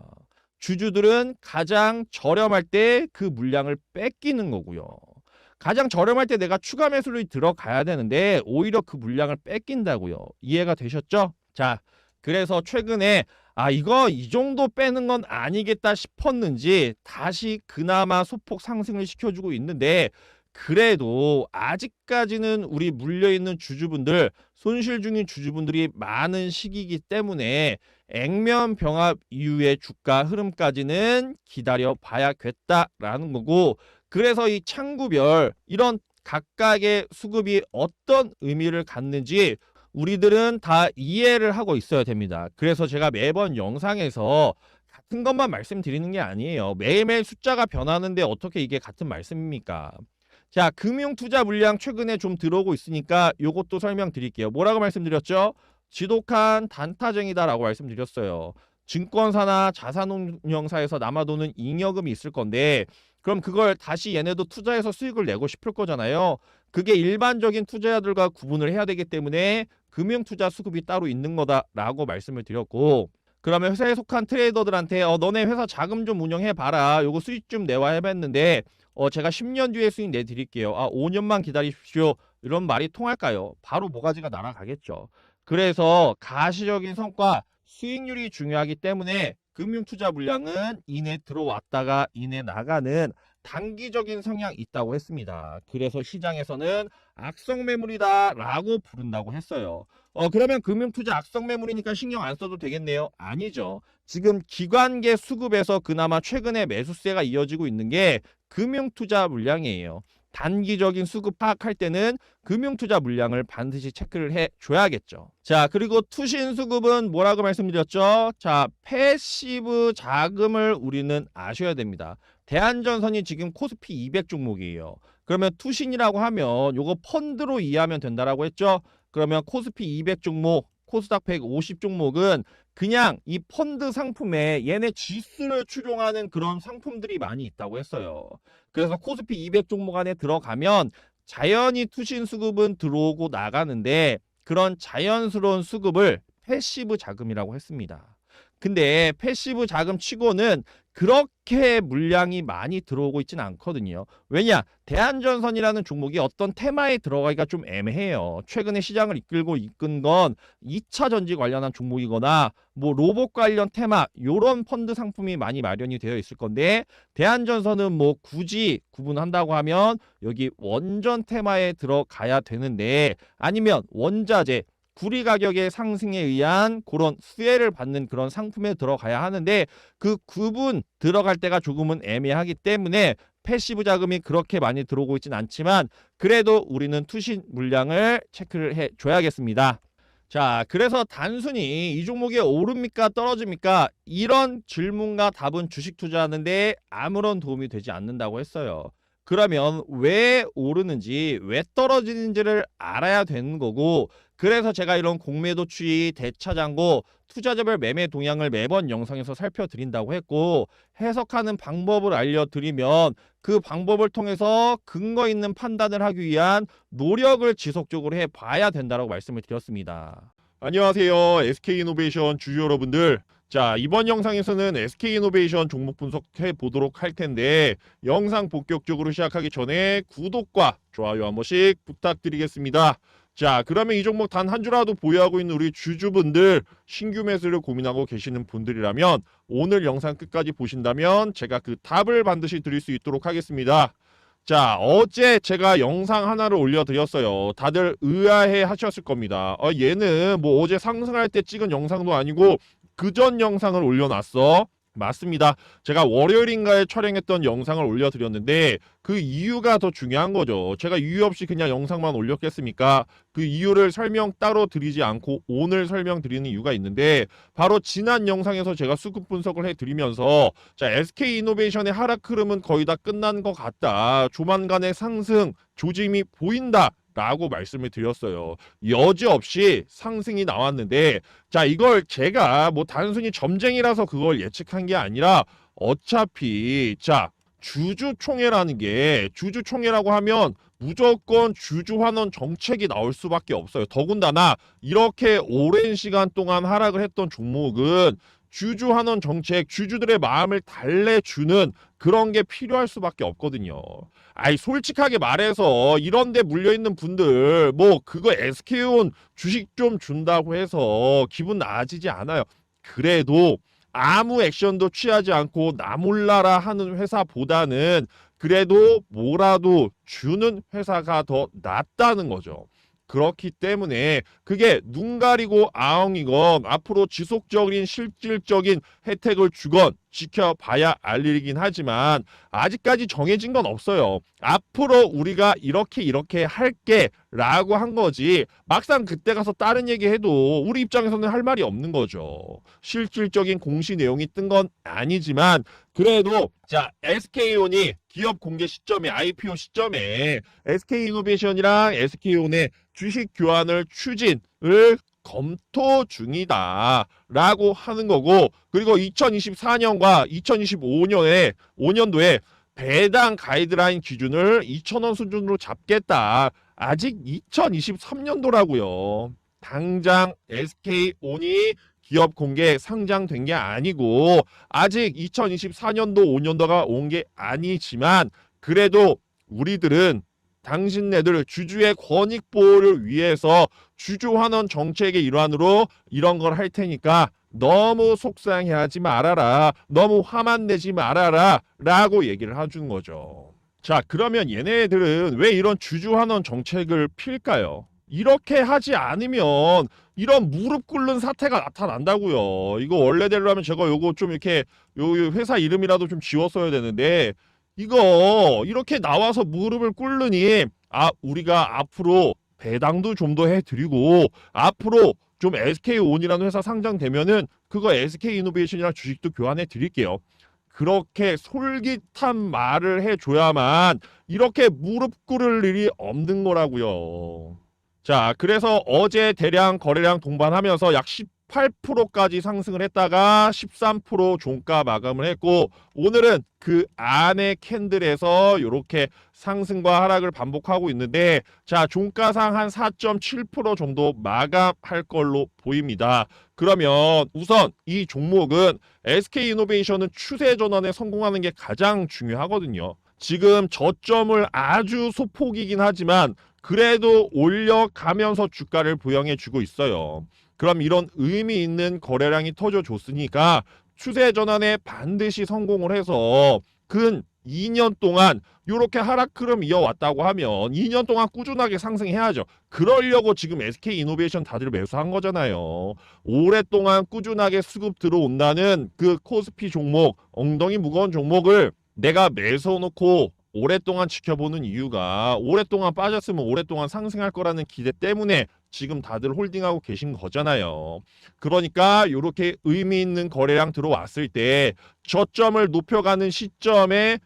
주주들은 가장 저렴할 때 그 물량을 뺏기는 거고요. 가장 저렴할 때 내가 추가 매수를 들어가야 되는데 오히려 그 물량을 뺏긴다고요. 이해가 되셨죠? 자, 그래서 최근에 이거 이 정도 빼는 건 아니겠다 싶었는지 다시 그나마 소폭 상승을 시켜주고 있는데, 그래도 아직까지는 우리 물려있는 주주분들, 손실 중인 주주분들이 많은 시기이기 때문에 액면 병합 이후의 주가 흐름까지는 기다려 봐야겠다라는 거고, 그래서 이 창구별 이런 각각의 수급이 어떤 의미를 갖는지 우리들은 다 이해를 하고 있어야 됩니다. 그래서 제가 매번 영상에서 같은 것만 말씀드리는 게 아니에요. 매일매일 숫자가 변하는데 어떻게 이게 같은 말씀입니까? 자, 금융투자 물량 최근에 좀 들어오고 있으니까 요것도 설명드릴게요. 뭐라고 말씀드렸죠? 지독한 단타쟁이다라고 말씀드렸어요. 증권사나 자산운용사에서 남아도는 잉여금이 있을 건데, 그럼 그걸 다시 얘네도 투자해서 수익을 내고 싶을 거잖아요. 그게 일반적인 투자자들과 구분을 해야 되기 때문에 금융투자 수급이 따로 있는 거다라고 말씀을 드렸고, 그러면 회사에 속한 트레이더들한테 너네 회사 자금 좀 운영해봐라, 요거 수익 좀 내와 해봤는데 제가 10년 뒤에 수익 내드릴게요. 5년만 기다리십시오. 이런 말이 통할까요? 바로 모가지가 날아가겠죠. 그래서 가시적인 성과, 수익률이 중요하기 때문에 금융투자 물량은 이내 들어왔다가 이내 나가는 단기적인 성향이 있다고 했습니다. 그래서 시장에서는 악성 매물이다 라고 부른다고 했어요. 그러면 금융투자 악성 매물이니까 신경 안 써도 되겠네요? 아니죠. 지금 기관계 수급에서 그나마 최근에 매수세가 이어지고 있는 게 금융투자 물량이에요. 단기적인 수급 파악할 때는 금융투자 물량을 반드시 체크를 해줘야겠죠. 자, 그리고 투신 수급은 뭐라고 말씀드렸죠? 자, 패시브 자금을 우리는 아셔야 됩니다. 대한전선이 지금 코스피 200 종목이에요. 그러면 투신이라고 하면 요거 펀드로 이해하면 된다라고 했죠? 그러면 코스피 200 종목, 코스닥 150 종목은 그냥 이 펀드 상품에 얘네 지수를 추종하는 그런 상품들이 많이 있다고 했어요. 그래서 코스피 200 종목 안에 들어가면 자연히 투신 수급은 들어오고 나가는데 그런 자연스러운 수급을 패시브 자금이라고 했습니다. 근데 패시브 자금 치고는 그렇게 물량이 많이 들어오고 있진 않거든요. 왜냐? 대한전선이라는 종목이 어떤 테마에 들어가기가 좀 애매해요. 최근에 시장을 이끈 건 2차 전지 관련한 종목이거나 뭐 로봇 관련 테마 요런 펀드 상품이 많이 마련이 되어 있을 건데 대한전선은 뭐 굳이 구분한다고 하면 여기 원전 테마에 들어가야 되는데 아니면 원자재 구리 가격의 상승에 의한 그런 수혜를 받는 그런 상품에 들어가야 하는데 그 구분 들어갈 때가 조금은 애매하기 때문에 패시브 자금이 그렇게 많이 들어오고 있진 않지만 그래도 우리는 투신 물량을 체크를 해줘야겠습니다. 자, 그래서 단순히 이 종목이 오릅니까 떨어집니까 이런 질문과 답은 주식 투자하는데 아무런 도움이 되지 않는다고 했어요. 그러면 왜 오르는지 왜 떨어지는지를 알아야 되는 거고 그래서 제가 이런 공매도 추이, 대차장고, 투자자별 매매 동향을 매번 영상에서 살펴드린다고 했고 해석하는 방법을 알려드리면 그 방법을 통해서 근거 있는 판단을 하기 위한 노력을 지속적으로 해봐야 된다고 말씀을 드렸습니다. 안녕하세요. SK이노베이션 주주 여러분들. 자, 이번 영상에서는 SK이노베이션 종목 분석해 보도록 할 텐데 영상 본격적으로 시작하기 전에 구독과 좋아요 한 번씩 부탁드리겠습니다. 자, 그러면 이 종목 단 한 주라도 보유하고 있는 우리 주주분들 신규 매수를 고민하고 계시는 분들이라면 오늘 영상 끝까지 보신다면 제가 그 답을 반드시 드릴 수 있도록 하겠습니다. 자, 어제 제가 영상 하나를 올려드렸어요. 다들 의아해 하셨을 겁니다. 얘는 뭐 어제 상승할 때 찍은 영상도 아니고 그전 영상을 올려놨어. 맞습니다. 제가 월요일인가에 촬영했던 영상을 올려드렸는데 그 이유가 더 중요한 거죠. 제가 이유 없이 그냥 영상만 올렸겠습니까? 그 이유를 설명 따로 드리지 않고 오늘 설명드리는 이유가 있는데 바로 지난 영상에서 제가 수급 분석을 해드리면서 자, SK이노베이션의 하락 흐름은 거의 다 끝난 것 같다. 조만간의 상승 조짐이 보인다. 라고 말씀을 드렸어요. 여지없이 상승이 나왔는데 자, 이걸 제가 뭐 단순히 점쟁이라서 그걸 예측한 게 아니라 어차피 자, 주주총회라는 게 주주총회라고 하면 무조건 주주환원 정책이 나올 수밖에 없어요. 더군다나 이렇게 오랜 시간 동안 하락을 했던 종목은 주주환원 정책, 주주들의 마음을 달래주는 그런 게 필요할 수밖에 없거든요. 아이, 솔직하게 말해서 이런데 물려있는 분들 뭐 그거 SK온 주식 좀 준다고 해서 기분 나아지지 않아요. 그래도 아무 액션도 취하지 않고 나 몰라라 하는 회사보다는 그래도 뭐라도 주는 회사가 더 낫다는 거죠. 그렇기 때문에 그게 눈 가리고 아웅이건 앞으로 지속적인 실질적인 혜택을 주건 지켜봐야 알 일이긴 하지만 아직까지 정해진 건 없어요. 앞으로 우리가 이렇게 할게 라고 한 거지 막상 그때 가서 다른 얘기해도 우리 입장에서는 할 말이 없는 거죠. 실질적인 공시 내용이 뜬 건 아니지만 그래도 자, SK온이 기업 공개 시점에 IPO 시점에 SK이노베이션이랑 SK온의 주식 교환을 추진을 검토 중이다 라고 하는 거고 그리고 2024년과 2025년도에 배당 가이드라인 기준을 2,000원 수준으로 잡겠다. 아직 2023년도라고요. 당장 SK온이 기업 공개 상장된 게 아니고 아직 2024년도 5년도가 온 게 아니지만 그래도 우리들은 당신네들 주주의 권익 보호를 위해서 주주환원 정책의 일환으로 이런 걸 할 테니까 너무 속상해하지 말아라. 너무 화만 내지 말아라. 라고 얘기를 해주는 거죠. 자, 그러면 얘네들은 왜 이런 주주환원 정책을 필까요? 이렇게 하지 않으면 이런 무릎 꿇는 사태가 나타난다고요. 이거 원래대로 하면 제가 요거 좀 이렇게 요 회사 이름이라도 좀 지웠어야 되는데 이거 이렇게 나와서 무릎을 꿇느니 우리가 앞으로 배당도 좀 더 해드리고 앞으로 좀 SK온이라는 회사 상장되면은 그거 SK이노베이션이랑 주식도 교환해 드릴게요. 그렇게 솔깃한 말을 해줘야만 이렇게 무릎 꿇을 일이 없는 거라고요. 자, 그래서 어제 대량 거래량 동반하면서 약 18%까지 상승을 했다가 13% 종가 마감을 했고 오늘은 그 안에 캔들에서 이렇게 상승과 하락을 반복하고 있는데 자, 종가상 한 4.7% 정도 마감할 걸로 보입니다. 그러면 우선 이 종목은 SK이노베이션은 추세 전환에 성공하는 게 가장 중요하거든요. 지금 저점을 아주 소폭이긴 하지만 그래도 올려가면서 주가를 부양해주고 있어요. 그럼 이런 의미 있는 거래량이 터져줬으니까 추세 전환에 반드시 성공을 해서 근 2년 동안 이렇게 하락 흐름 이어왔다고 하면 2년 동안 꾸준하게 상승해야죠. 그러려고 지금 SK이노베이션 다들 매수한 거잖아요. 오랫동안 꾸준하게 수급 들어온다는 그 코스피 종목, 엉덩이 무거운 종목을 내가 매수해놓고 오랫동안 지켜보는 이유가 오랫동안 빠졌으면 오랫동안 상승할 거라는 기대 때문에 지금 다들 홀딩하고 계신 거잖아요. 그러니까 이렇게 의미 있는 거래량 들어왔을 때 저점을 높여가는 시점에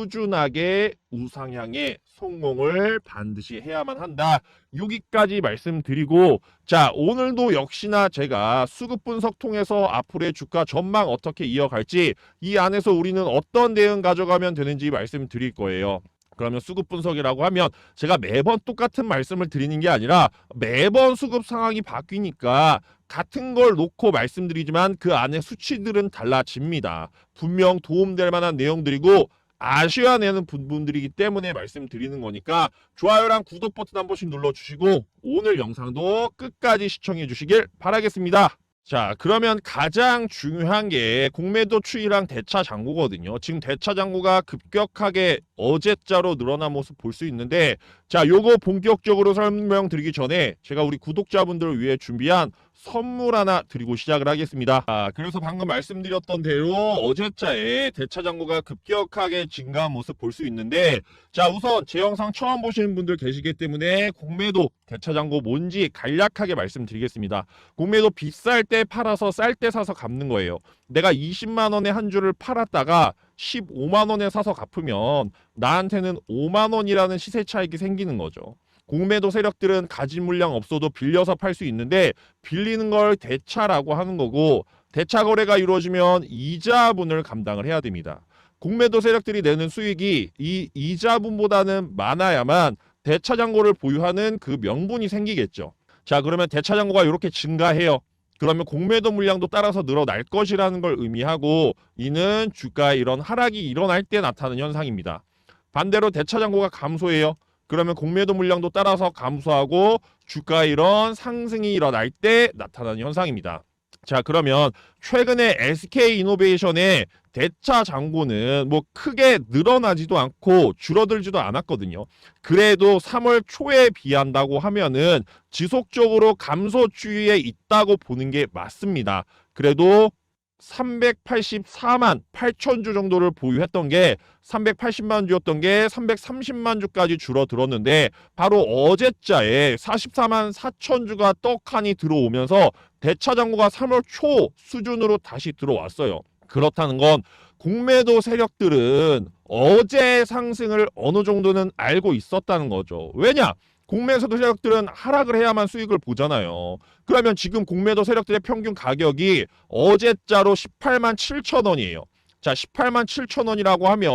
꾸준하게 우상향의 성공을 반드시 해야만 한다. 여기까지 말씀드리고 자, 오늘도 역시나 제가 수급 분석 통해서 앞으로의 주가 전망 어떻게 이어갈지 이 안에서 우리는 어떤 대응 가져가면 되는지 말씀드릴 거예요. 그러면 수급 분석이라고 하면 제가 매번 똑같은 말씀을 드리는 게 아니라 매번 수급 상황이 바뀌니까 같은 걸 놓고 말씀드리지만 그 안에 수치들은 달라집니다. 분명 도움될 만한 내용들이고 아셔야 되는 부분들이기 때문에 말씀드리는 거니까 좋아요랑 구독 버튼 한 번씩 눌러주시고 오늘 영상도 끝까지 시청해 주시길 바라겠습니다. 자, 그러면 가장 중요한 게 공매도 추이랑 대차 잔고거든요. 지금 대차 잔고가 급격하게 어제자로 늘어난 모습 볼 수 있는데 자, 요거 본격적으로 설명드리기 전에 제가 우리 구독자분들을 위해 준비한 선물 하나 드리고 시작을 하겠습니다. 그래서 방금 말씀드렸던 대로 어제자에 대차 잔고가 급격하게 증가한 모습 볼 수 있는데 자, 우선 제 영상 처음 보시는 분들 계시기 때문에 공매도 대차 잔고 뭔지 간략하게 말씀드리겠습니다. 공매도 비쌀 때 팔아서 쌀 때 사서 갚는 거예요. 내가 20만 원에 한 주를 팔았다가 15만 원에 사서 갚으면 나한테는 5만 원이라는 시세 차익이 생기는 거죠. 공매도 세력들은 가진 물량 없어도 빌려서 팔 수 있는데 빌리는 걸 대차라고 하는 거고 대차 거래가 이루어지면 이자분을 감당을 해야 됩니다. 공매도 세력들이 내는 수익이 이 이자분보다는 많아야만 대차 잔고를 보유하는 그 명분이 생기겠죠. 자, 그러면 대차 잔고가 이렇게 증가해요. 그러면 공매도 물량도 따라서 늘어날 것이라는 걸 의미하고 이는 주가에 이런 하락이 일어날 때 나타나는 현상입니다. 반대로 대차 잔고가 감소해요. 그러면 공매도 물량도 따라서 감소하고 주가에 이런 상승이 일어날 때 나타나는 현상입니다. 자, 그러면 최근에 SK이노베이션의 대차 잔고는 뭐 크게 늘어나지도 않고 줄어들지도 않았거든요. 그래도 3월 초에 비한다고 하면은 지속적으로 감소 추이에 있다고 보는 게 맞습니다. 그래도 384만 8천 주 정도를 보유했던 게 380만 주였던 게 330만 주까지 줄어들었는데 바로 어제자에 44만 4천 주가 떡하니 들어오면서 대차 잔고가 3월 초 수준으로 다시 들어왔어요. 그렇다는 건 공매도 세력들은 어제 상승을 어느 정도는 알고 있었다는 거죠. 왜냐? 공매도 세력들은 하락을 해야만 수익을 보잖아요. 그러면 지금 공매도 세력들의 평균 가격이 어제자로 18만 7천 원이에요. 자, 18만 7천 원이라고 하면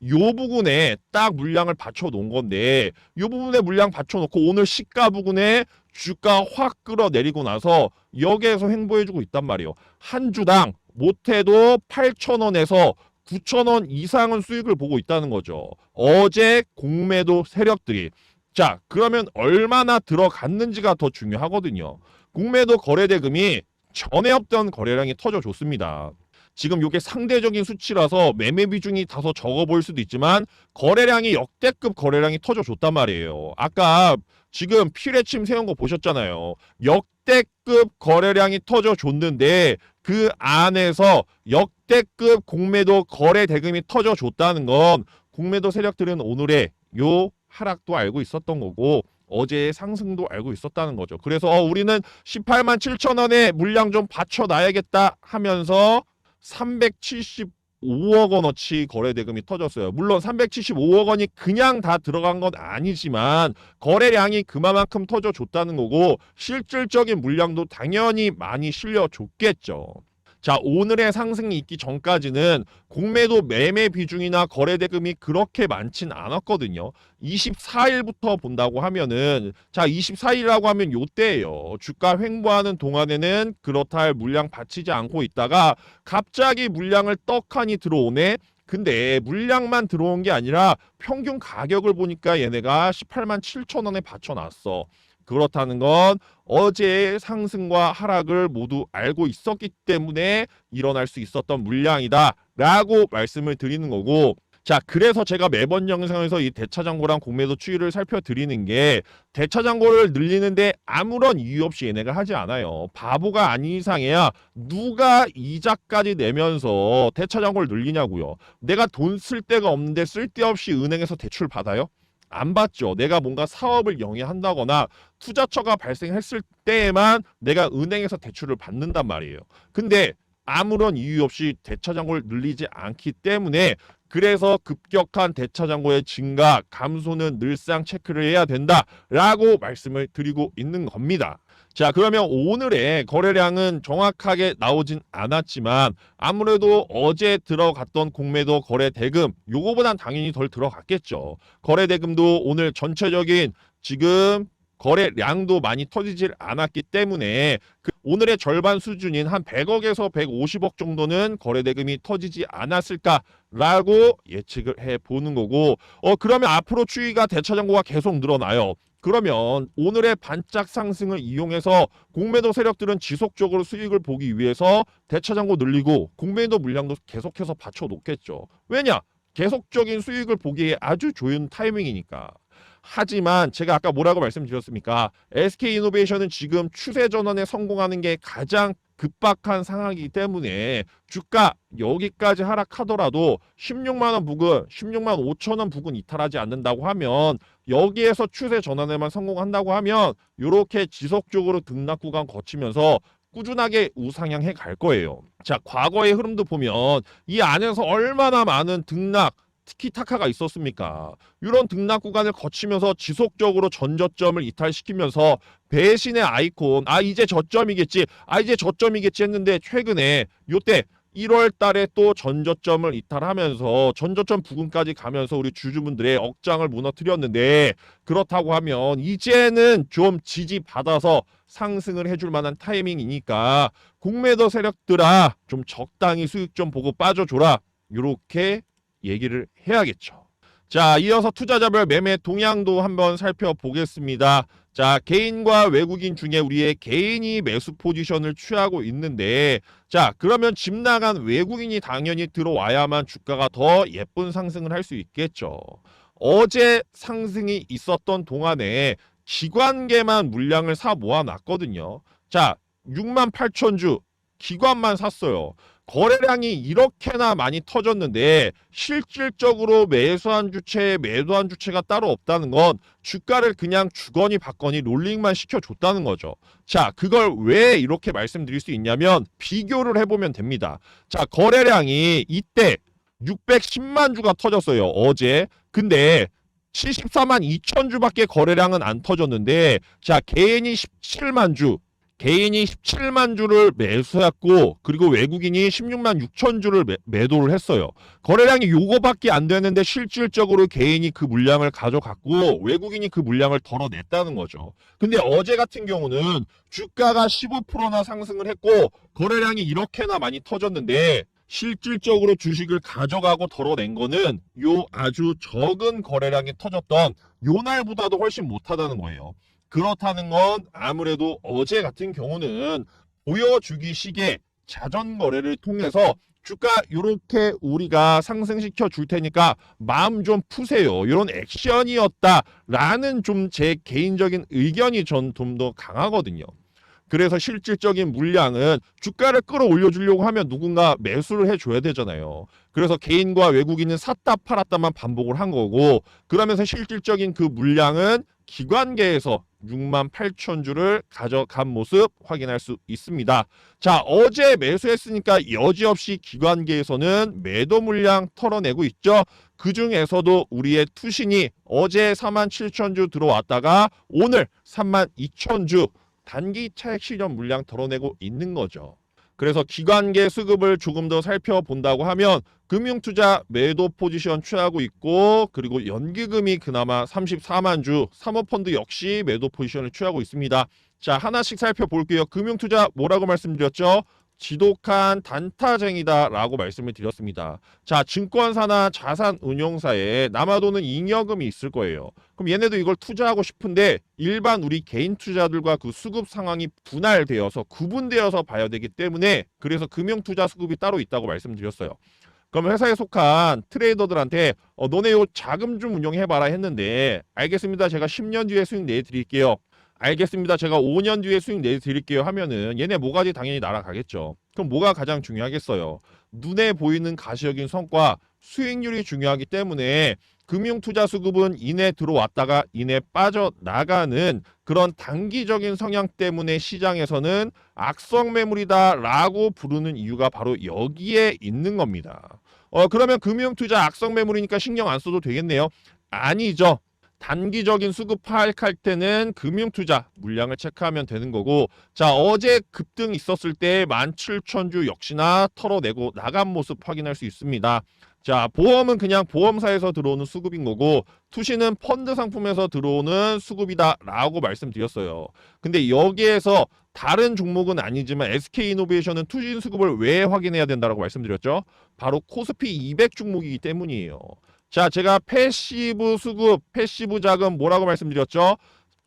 요 부분에 딱 물량을 받쳐 놓은 건데 요 부분에 물량 받쳐 놓고 오늘 시가 부근에 주가 확 끌어내리고 나서 여기에서 횡보해주고 있단 말이에요. 한 주당 못해도 8천 원에서 9천 원 이상은 수익을 보고 있다는 거죠. 어제 공매도 세력들이. 자, 그러면 얼마나 들어갔는지가 더 중요하거든요. 공매도 거래 대금이 전에 없던 거래량이 터져줬습니다. 지금 이게 상대적인 수치라서 매매 비중이 다소 적어 보일 수도 있지만 거래량이 역대급 거래량이 터져줬단 말이에요. 아까 지금 필해침 세운 거 보셨잖아요. 역대급 거래량이 터져줬는데 그 안에서 역대급 공매도 거래 대금이 터져줬다는 건 공매도 세력들은 오늘의 요 하락도 알고 있었던 거고 어제의 상승도 알고 있었다는 거죠. 그래서 우리는 18만 7천 원에 물량 좀 받쳐놔야겠다 하면서 375억 원어치 거래 대금이 터졌어요. 물론 375억 원이 그냥 다 들어간 건 아니지만 거래량이 그만큼 터져줬다는 거고 실질적인 물량도 당연히 많이 실려줬겠죠. 자, 오늘의 상승이 있기 전까지는 공매도 매매 비중이나 거래 대금이 그렇게 많진 않았거든요. 24일부터 본다고 하면은, 자, 24일이라고 하면 요때예요. 주가 횡보하는 동안에는 그렇다 할 물량 받치지 않고 있다가 갑자기 물량을 떡하니 들어오네. 근데 물량만 들어온 게 아니라 평균 가격을 보니까 얘네가 18만 7천 원에 받쳐놨어. 그렇다는 건 어제의 상승과 하락을 모두 알고 있었기 때문에 일어날 수 있었던 물량이다 라고 말씀을 드리는 거고, 자, 그래서 제가 매번 영상에서 이 대차장고랑 공매도 추이를 살펴드리는 게 대차장고를 늘리는데 아무런 이유 없이 얘네가 하지 않아요. 바보가 아닌 이상해야 누가 이자까지 내면서 대차장고를 늘리냐고요. 내가 돈 쓸 데가 없는데 쓸데없이 은행에서 대출 받아요? 안 받죠. 내가 뭔가 사업을 영위한다거나 투자처가 발생했을 때에만 내가 은행에서 대출을 받는단 말이에요. 근데 아무런 이유 없이 대차장고를 늘리지 않기 때문에 그래서 급격한 대차장고의 증가, 감소는 늘상 체크를 해야 된다라고 말씀을 드리고 있는 겁니다. 자, 그러면 오늘의 거래량은 정확하게 나오진 않았지만 아무래도 어제 들어갔던 공매도 거래 대금 요거보단 당연히 덜 들어갔겠죠. 거래 대금도 오늘 전체적인 지금 거래량도 많이 터지질 않았기 때문에 오늘의 절반 수준인 한 100억에서 150억 정도는 거래 대금이 터지지 않았을까라고 예측을 해보는 거고, 그러면 앞으로 추이가 대차장고가 계속 늘어나요. 그러면 오늘의 반짝 상승을 이용해서 공매도 세력들은 지속적으로 수익을 보기 위해서 대차장고 늘리고 공매도 물량도 계속해서 받쳐놓겠죠. 왜냐? 계속적인 수익을 보기에 아주 좋은 타이밍이니까. 하지만 제가 아까 뭐라고 말씀드렸습니까? SK이노베이션은 지금 추세 전환에 성공하는 게 가장 급박한 상황이기 때문에 주가 여기까지 하락하더라도 16만 원 부근, 16만 5천 원 부근 이탈하지 않는다고 하면 여기에서 추세 전환에만 성공한다고 하면 이렇게 지속적으로 등락 구간 거치면서 꾸준하게 우상향해 갈 거예요. 자, 과거의 흐름도 보면 이 안에서 얼마나 많은 등락 티키타카가 있었습니까? 이런 등락 구간을 거치면서 지속적으로 전저점을 이탈시키면서 배신의 아이콘, 이제 저점이겠지, 이제 저점이겠지 했는데 최근에 요때 1월 달에 또 전저점을 이탈하면서 전저점 부근까지 가면서 우리 주주분들의 억장을 무너뜨렸는데, 그렇다고 하면 이제는 좀 지지받아서 상승을 해줄 만한 타이밍이니까 공매도 세력들아 좀 적당히 수익 좀 보고 빠져줘라, 이렇게 얘기를 해야겠죠. 자, 이어서 투자자별 매매 동향도 한번 살펴보겠습니다. 자, 개인과 외국인 중에 우리의 개인이 매수 포지션을 취하고 있는데, 자, 그러면 집 나간 외국인이 당연히 들어와야만 주가가 더 예쁜 상승을 할 수 있겠죠. 어제 상승이 있었던 동안에 기관계만 물량을 사 모아놨거든요. 자, 6만 8천 주 기관만 샀어요. 거래량이 이렇게나 많이 터졌는데 실질적으로 매수한 주체, 매도한 주체가 따로 없다는 건 주가를 그냥 주거니 받거니 롤링만 시켜줬다는 거죠. 자, 그걸 왜 이렇게 말씀드릴 수 있냐면 비교를 해보면 됩니다. 자, 거래량이 이때 610만 주가 터졌어요, 어제. 근데 74만 2천 주밖에 거래량은 안 터졌는데, 자, 개인이 17만 주, 개인이 17만 주를 매수했고, 그리고 외국인이 16만 6천 주를 매도를 했어요. 거래량이 요거밖에 안 되는데 실질적으로 개인이 그 물량을 가져갔고 외국인이 그 물량을 덜어냈다는 거죠. 근데 어제 같은 경우는 주가가 15%나 상승을 했고 거래량이 이렇게나 많이 터졌는데 실질적으로 주식을 가져가고 덜어낸 거는 요 아주 적은 거래량이 터졌던 요 날보다도 훨씬 못하다는 거예요. 그렇다는 건 아무래도 어제 같은 경우는 보여주기식의 자전거래를 통해서 주가 이렇게 우리가 상승시켜 줄 테니까 마음 좀 푸세요, 이런 액션이었다라는 좀 제 개인적인 의견이 전 좀 더 강하거든요. 그래서 실질적인 물량은 주가를 끌어올려 주려고 하면 누군가 매수를 해줘야 되잖아요. 그래서 개인과 외국인은 샀다 팔았다만 반복을 한 거고, 그러면서 실질적인 그 물량은 기관계에서 6만 8천 주를 가져간 모습 확인할 수 있습니다. 자, 어제 매수했으니까 여지없이 기관계에서는 매도 물량 털어내고 있죠. 그 중에서도 우리의 투신이 어제 4만 7천 주 들어왔다가 오늘 3만 2천 주 단기 차익 실현 물량 털어내고 있는 거죠. 그래서 기관계 수급을 조금 더 살펴본다고 하면 금융투자 매도 포지션 취하고 있고, 그리고 연기금이 그나마 34만 주, 사모펀드 역시 매도 포지션을 취하고 있습니다. 자, 하나씩 살펴볼게요. 금융투자 뭐라고 말씀드렸죠? 지독한 단타쟁이다 라고 말씀을 드렸습니다. 자, 증권사나 자산운용사에 남아도는 잉여금이 있을 거예요. 그럼 얘네도 이걸 투자하고 싶은데 일반 우리 개인 투자들과 그 수급 상황이 분할되어서 구분되어서 봐야 되기 때문에, 그래서 금융투자 수급이 따로 있다고 말씀드렸어요. 그럼 회사에 속한 트레이더들한테 너네 요 자금 좀 운용해봐라 했는데, 알겠습니다, 제가 10년 뒤에 수익 내드릴게요, 알겠습니다, 제가 5년 뒤에 수익 내드릴게요 하면은 얘네 모가지 당연히 날아가겠죠. 그럼 뭐가 가장 중요하겠어요? 눈에 보이는 가시적인 성과, 수익률이 중요하기 때문에 금융투자 수급은 이내 들어왔다가 이내 빠져나가는 그런 단기적인 성향 때문에 시장에서는 악성 매물이다 라고 부르는 이유가 바로 여기에 있는 겁니다. 그러면 금융투자 악성 매물이니까 신경 안 써도 되겠네요? 아니죠. 단기적인 수급 파악할 때는 금융투자 물량을 체크하면 되는 거고, 자, 어제 급등 있었을 때 17,000주 역시나 털어내고 나간 모습 확인할 수 있습니다. 자, 보험은 그냥 보험사에서 들어오는 수급인 거고, 투시는 펀드 상품에서 들어오는 수급이다 라고 말씀드렸어요. 근데 여기에서 다른 종목은 아니지만 SK이노베이션은 투신 수급을 왜 확인해야 된다고 말씀드렸죠? 바로 코스피 200 종목이기 때문이에요. 자, 제가 패시브 수급, 패시브 자금 뭐라고 말씀드렸죠?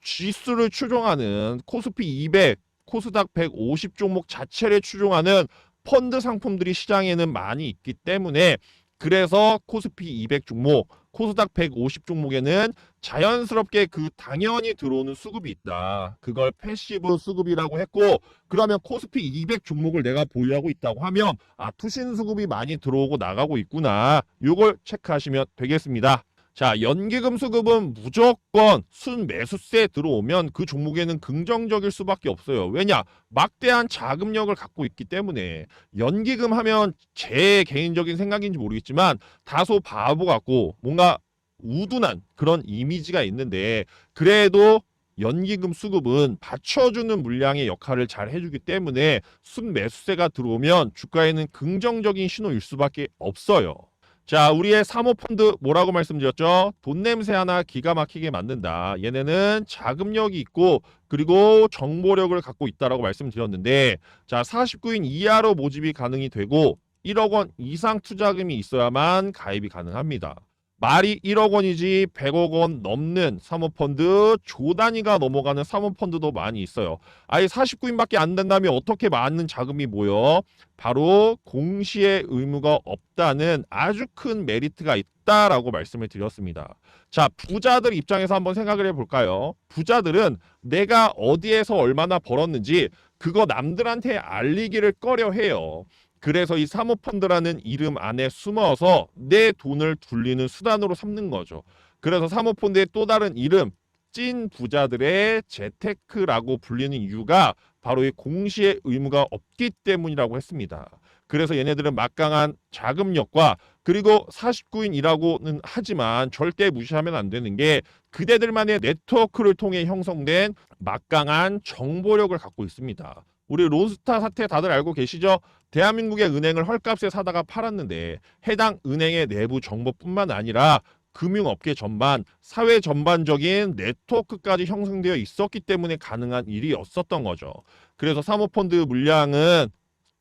지수를 추종하는 코스피 200, 코스닥 150 종목 자체를 추종하는 펀드 상품들이 시장에는 많이 있기 때문에, 그래서 코스피 200 종목, 코스닥 150 종목에는 자연스럽게 그 당연히 들어오는 수급이 있다. 그걸 패시브 수급이라고 했고, 그러면 코스피 200 종목을 내가 보유하고 있다고 하면 투신 수급이 많이 들어오고 나가고 있구나. 요걸 체크하시면 되겠습니다. 자, 연기금 수급은 무조건 순매수세 들어오면 그 종목에는 긍정적일 수밖에 없어요. 왜냐? 막대한 자금력을 갖고 있기 때문에. 연기금 하면 제 개인적인 생각인지 모르겠지만 다소 바보 같고 뭔가 우둔한 그런 이미지가 있는데, 그래도 연기금 수급은 받쳐주는 물량의 역할을 잘 해주기 때문에 순매수세가 들어오면 주가에는 긍정적인 신호일 수밖에 없어요. 자, 우리의 사모펀드 뭐라고 말씀드렸죠? 돈 냄새 하나 기가 막히게 만든다. 얘네는 자금력이 있고 그리고 정보력을 갖고 있다라고 말씀드렸는데, 자, 49인 이하로 모집이 가능이 되고 1억 원 이상 투자금이 있어야만 가입이 가능합니다. 말이 1억 원이지 100억 원 넘는 사모펀드, 조 단위가 넘어가는 사모펀드도 많이 있어요. 아예 49인밖에 안 된다면 어떻게 많은 자금이 모여? 바로 공시의 의무가 없다는 아주 큰 메리트가 있다라고 말씀을 드렸습니다. 자, 부자들 입장에서 한번 생각을 해볼까요? 부자들은 내가 어디에서 얼마나 벌었는지 그거 남들한테 알리기를 꺼려해요. 그래서 이 사모펀드라는 이름 안에 숨어서 내 돈을 돌리는 수단으로 삼는 거죠. 그래서 사모펀드의 또 다른 이름, 찐 부자들의 재테크라고 불리는 이유가 바로 이 공시의 의무가 없기 때문이라고 했습니다. 그래서 얘네들은 막강한 자금력과, 그리고 49인이라고는 하지만 절대 무시하면 안 되는 게 그대들만의 네트워크를 통해 형성된 막강한 정보력을 갖고 있습니다. 우리 론스타 사태 다들 알고 계시죠? 대한민국의 은행을 헐값에 사다가 팔았는데 해당 은행의 내부 정보뿐만 아니라 금융업계 전반, 사회 전반적인 네트워크까지 형성되어 있었기 때문에 가능한 일이었었던 거죠. 그래서 사모펀드 물량은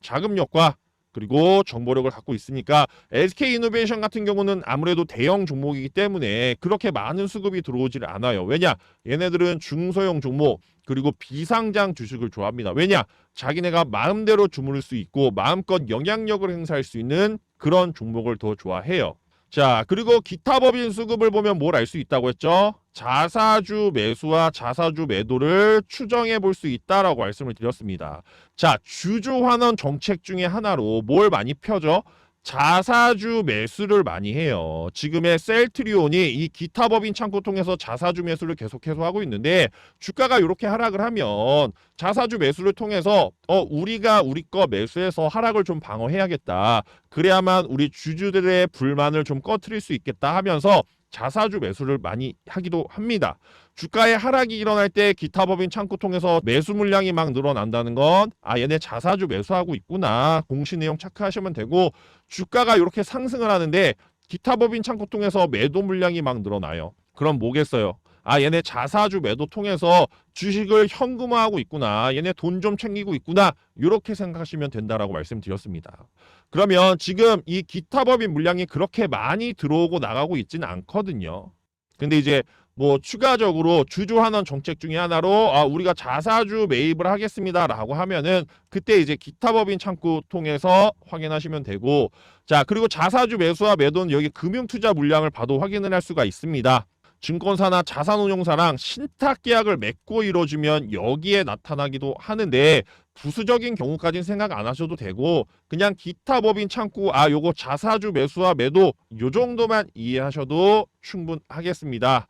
자금력과 그리고 정보력을 갖고 있으니까 SK이노베이션 같은 경우는 아무래도 대형 종목이기 때문에 그렇게 많은 수급이 들어오질 않아요. 왜냐? 얘네들은 중소형 종목 그리고 비상장 주식을 좋아합니다. 왜냐? 자기네가 마음대로 주무를 수 있고 마음껏 영향력을 행사할 수 있는 그런 종목을 더 좋아해요. 자, 그리고 기타 법인 수급을 보면 뭘 알 수 있다고 했죠? 자사주 매수와 자사주 매도를 추정해 볼 수 있다라고 말씀을 드렸습니다. 자, 주주 환원 정책 중에 하나로 뭘 많이 펴죠? 자사주 매수를 많이 해요. 지금의 셀트리온이 이 기타 법인 창구 통해서 자사주 매수를 계속해서 하고 있는데 주가가 이렇게 하락을 하면 자사주 매수를 통해서 우리가 우리 거 매수해서 하락을 좀 방어해야겠다. 그래야만 우리 주주들의 불만을 좀 꺼트릴 수 있겠다 하면서 자사주 매수를 많이 하기도 합니다. 주가의 하락이 일어날 때 기타 법인 창구 통해서 매수 물량이 막 늘어난다는 건 얘네 자사주 매수하고 있구나. 공시 내용 체크하시면 되고 주가가 이렇게 상승을 하는데 기타 법인 창구 통해서 매도 물량이 막 늘어나요. 그럼 뭐겠어요? 얘네 자사주 매도 통해서 주식을 현금화하고 있구나. 얘네 돈 좀 챙기고 있구나. 이렇게 생각하시면 된다라고 말씀드렸습니다. 그러면 지금 이 기타 법인 물량이 그렇게 많이 들어오고 나가고 있지는 않거든요. 근데 이제 뭐 추가적으로 주주 환원 정책 중에 하나로 우리가 자사주 매입을 하겠습니다라고 하면은 그때 이제 기타 법인 창구 통해서 확인하시면 되고, 자, 그리고 자사주 매수와 매도는 여기 금융투자 물량을 봐도 확인을 할 수가 있습니다. 증권사나 자산운용사랑 신탁 계약을 맺고 이루어지면 여기에 나타나기도 하는데 부수적인 경우까지는 생각 안 하셔도 되고 그냥 기타 법인 창구 요거 자사주 매수와 매도 요 정도만 이해하셔도 충분하겠습니다.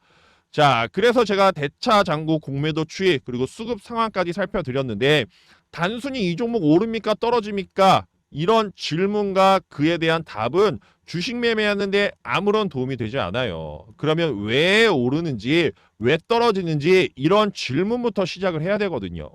자, 그래서 제가 대차 잔고 공매도 추이 그리고 수급 상황까지 살펴드렸는데 단순히 이 종목 오릅니까 떨어집니까? 이런 질문과 그에 대한 답은 주식 매매하는데 아무런 도움이 되지 않아요. 그러면 왜 오르는지 왜 떨어지는지 이런 질문부터 시작을 해야 되거든요.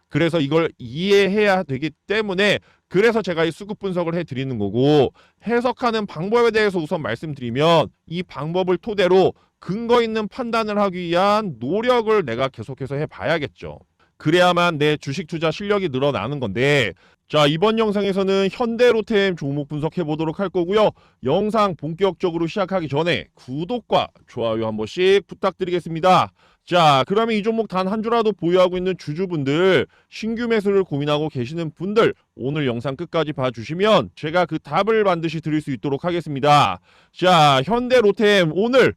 그래서 이걸 이해해야 되기 때문에 그래서 제가 이 수급 분석을 해드리는 거고, 해석하는 방법에 대해서 우선 말씀드리면 이 방법을 토대로 근거 있는 판단을 하기 위한 노력을 내가 계속해서 해봐야겠죠. 그래야만 내 주식 투자 실력이 늘어나는 건데, 자, 이번 영상에서는 현대로템 종목 분석해 보도록 할 거고요. 영상 본격적으로 시작하기 전에 구독과 좋아요 한 번씩 부탁드리겠습니다. 자, 그러면 이 종목 단 한 주라도 보유하고 있는 주주분들, 신규 매수를 고민하고 계시는 분들, 오늘 영상 끝까지 봐주시면 제가 그 답을 반드시 드릴 수 있도록 하겠습니다. 자, 현대로템 오늘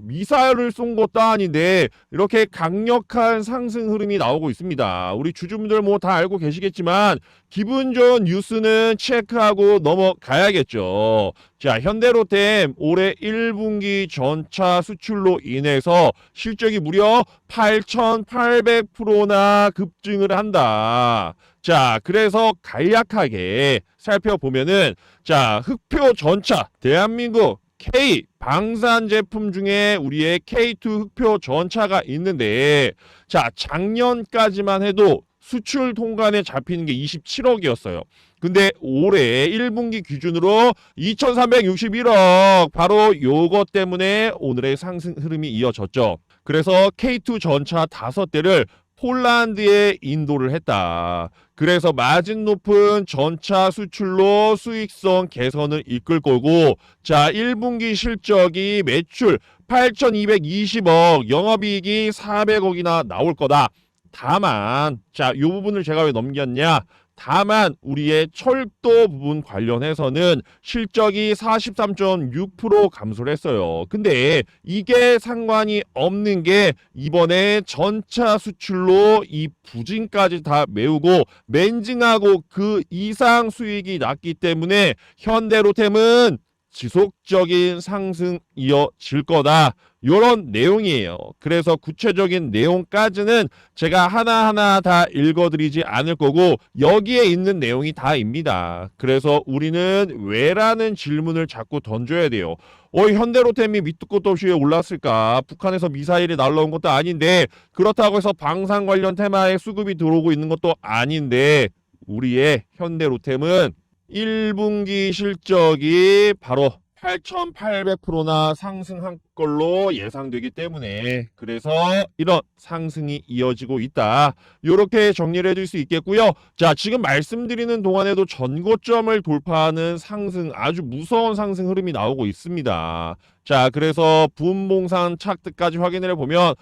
미사일을 쏜 것도 아닌데 이렇게 강력한 상승 흐름이 나오고 있습니다. 우리 주주분들 다 알고 계시겠지만 기분 좋은 뉴스는 체크하고 넘어가야겠죠. 자, 현대로템 올해 1분기 전차 수출로 인해서 실적이 무려 8,800%나 급증을 한다. 자, 그래서 간략하게 살펴보면은, 자, 흑표 전차 대한민국 K 방산 제품 중에 우리의 K2 흑표 전차가 있는데, 자, 작년까지만 해도 수출 통관에 잡히는 게 27억이었어요. 근데 올해 1분기 기준으로 2,361억, 바로 요것 때문에 오늘의 상승 흐름이 이어졌죠. 그래서 K2 전차 5대를 폴란드에 인도를 했다. 그래서 마진 높은 전차 수출로 수익성 개선을 이끌 거고, 자, 1분기 실적이 매출 8,220억, 영업이익이 400억이나 나올 거다. 다만, 자, 이 부분을 제가 왜 넘겼냐? 다만 우리의 철도 부분 관련해서는 실적이 43.6% 감소를 했어요. 근데 이게 상관이 없는 게 이번에 전차 수출로 이 부진까지 다 메우고 멘징하고 그 이상 수익이 났기 때문에 현대로템은 지속적인 상승 이어질 거다. 요런 내용이에요. 그래서 구체적인 내용까지는 제가 하나하나 다 읽어드리지 않을 거고 여기에 있는 내용이 다입니다. 그래서 우리는 왜라는 질문을 자꾸 던져야 돼요. 현대로템이 밑도 끝도 없이 왜 올랐을까? 북한에서 미사일이 날라온 것도 아닌데, 그렇다고 해서 방산 관련 테마에 수급이 들어오고 있는 것도 아닌데, 우리의 현대로템은 1분기 실적이 바로 8,800%나 상승한 걸로 예상되기 때문에 그래서 이런 상승이 이어지고 있다. 이렇게 정리를 해줄 수 있겠고요. 자, 지금 말씀드리는 동안에도 전고점을 돌파하는 상승, 아주 무서운 상승 흐름이 나오고 있습니다. 자, 그래서 분봉상 차트까지 확인을 해보면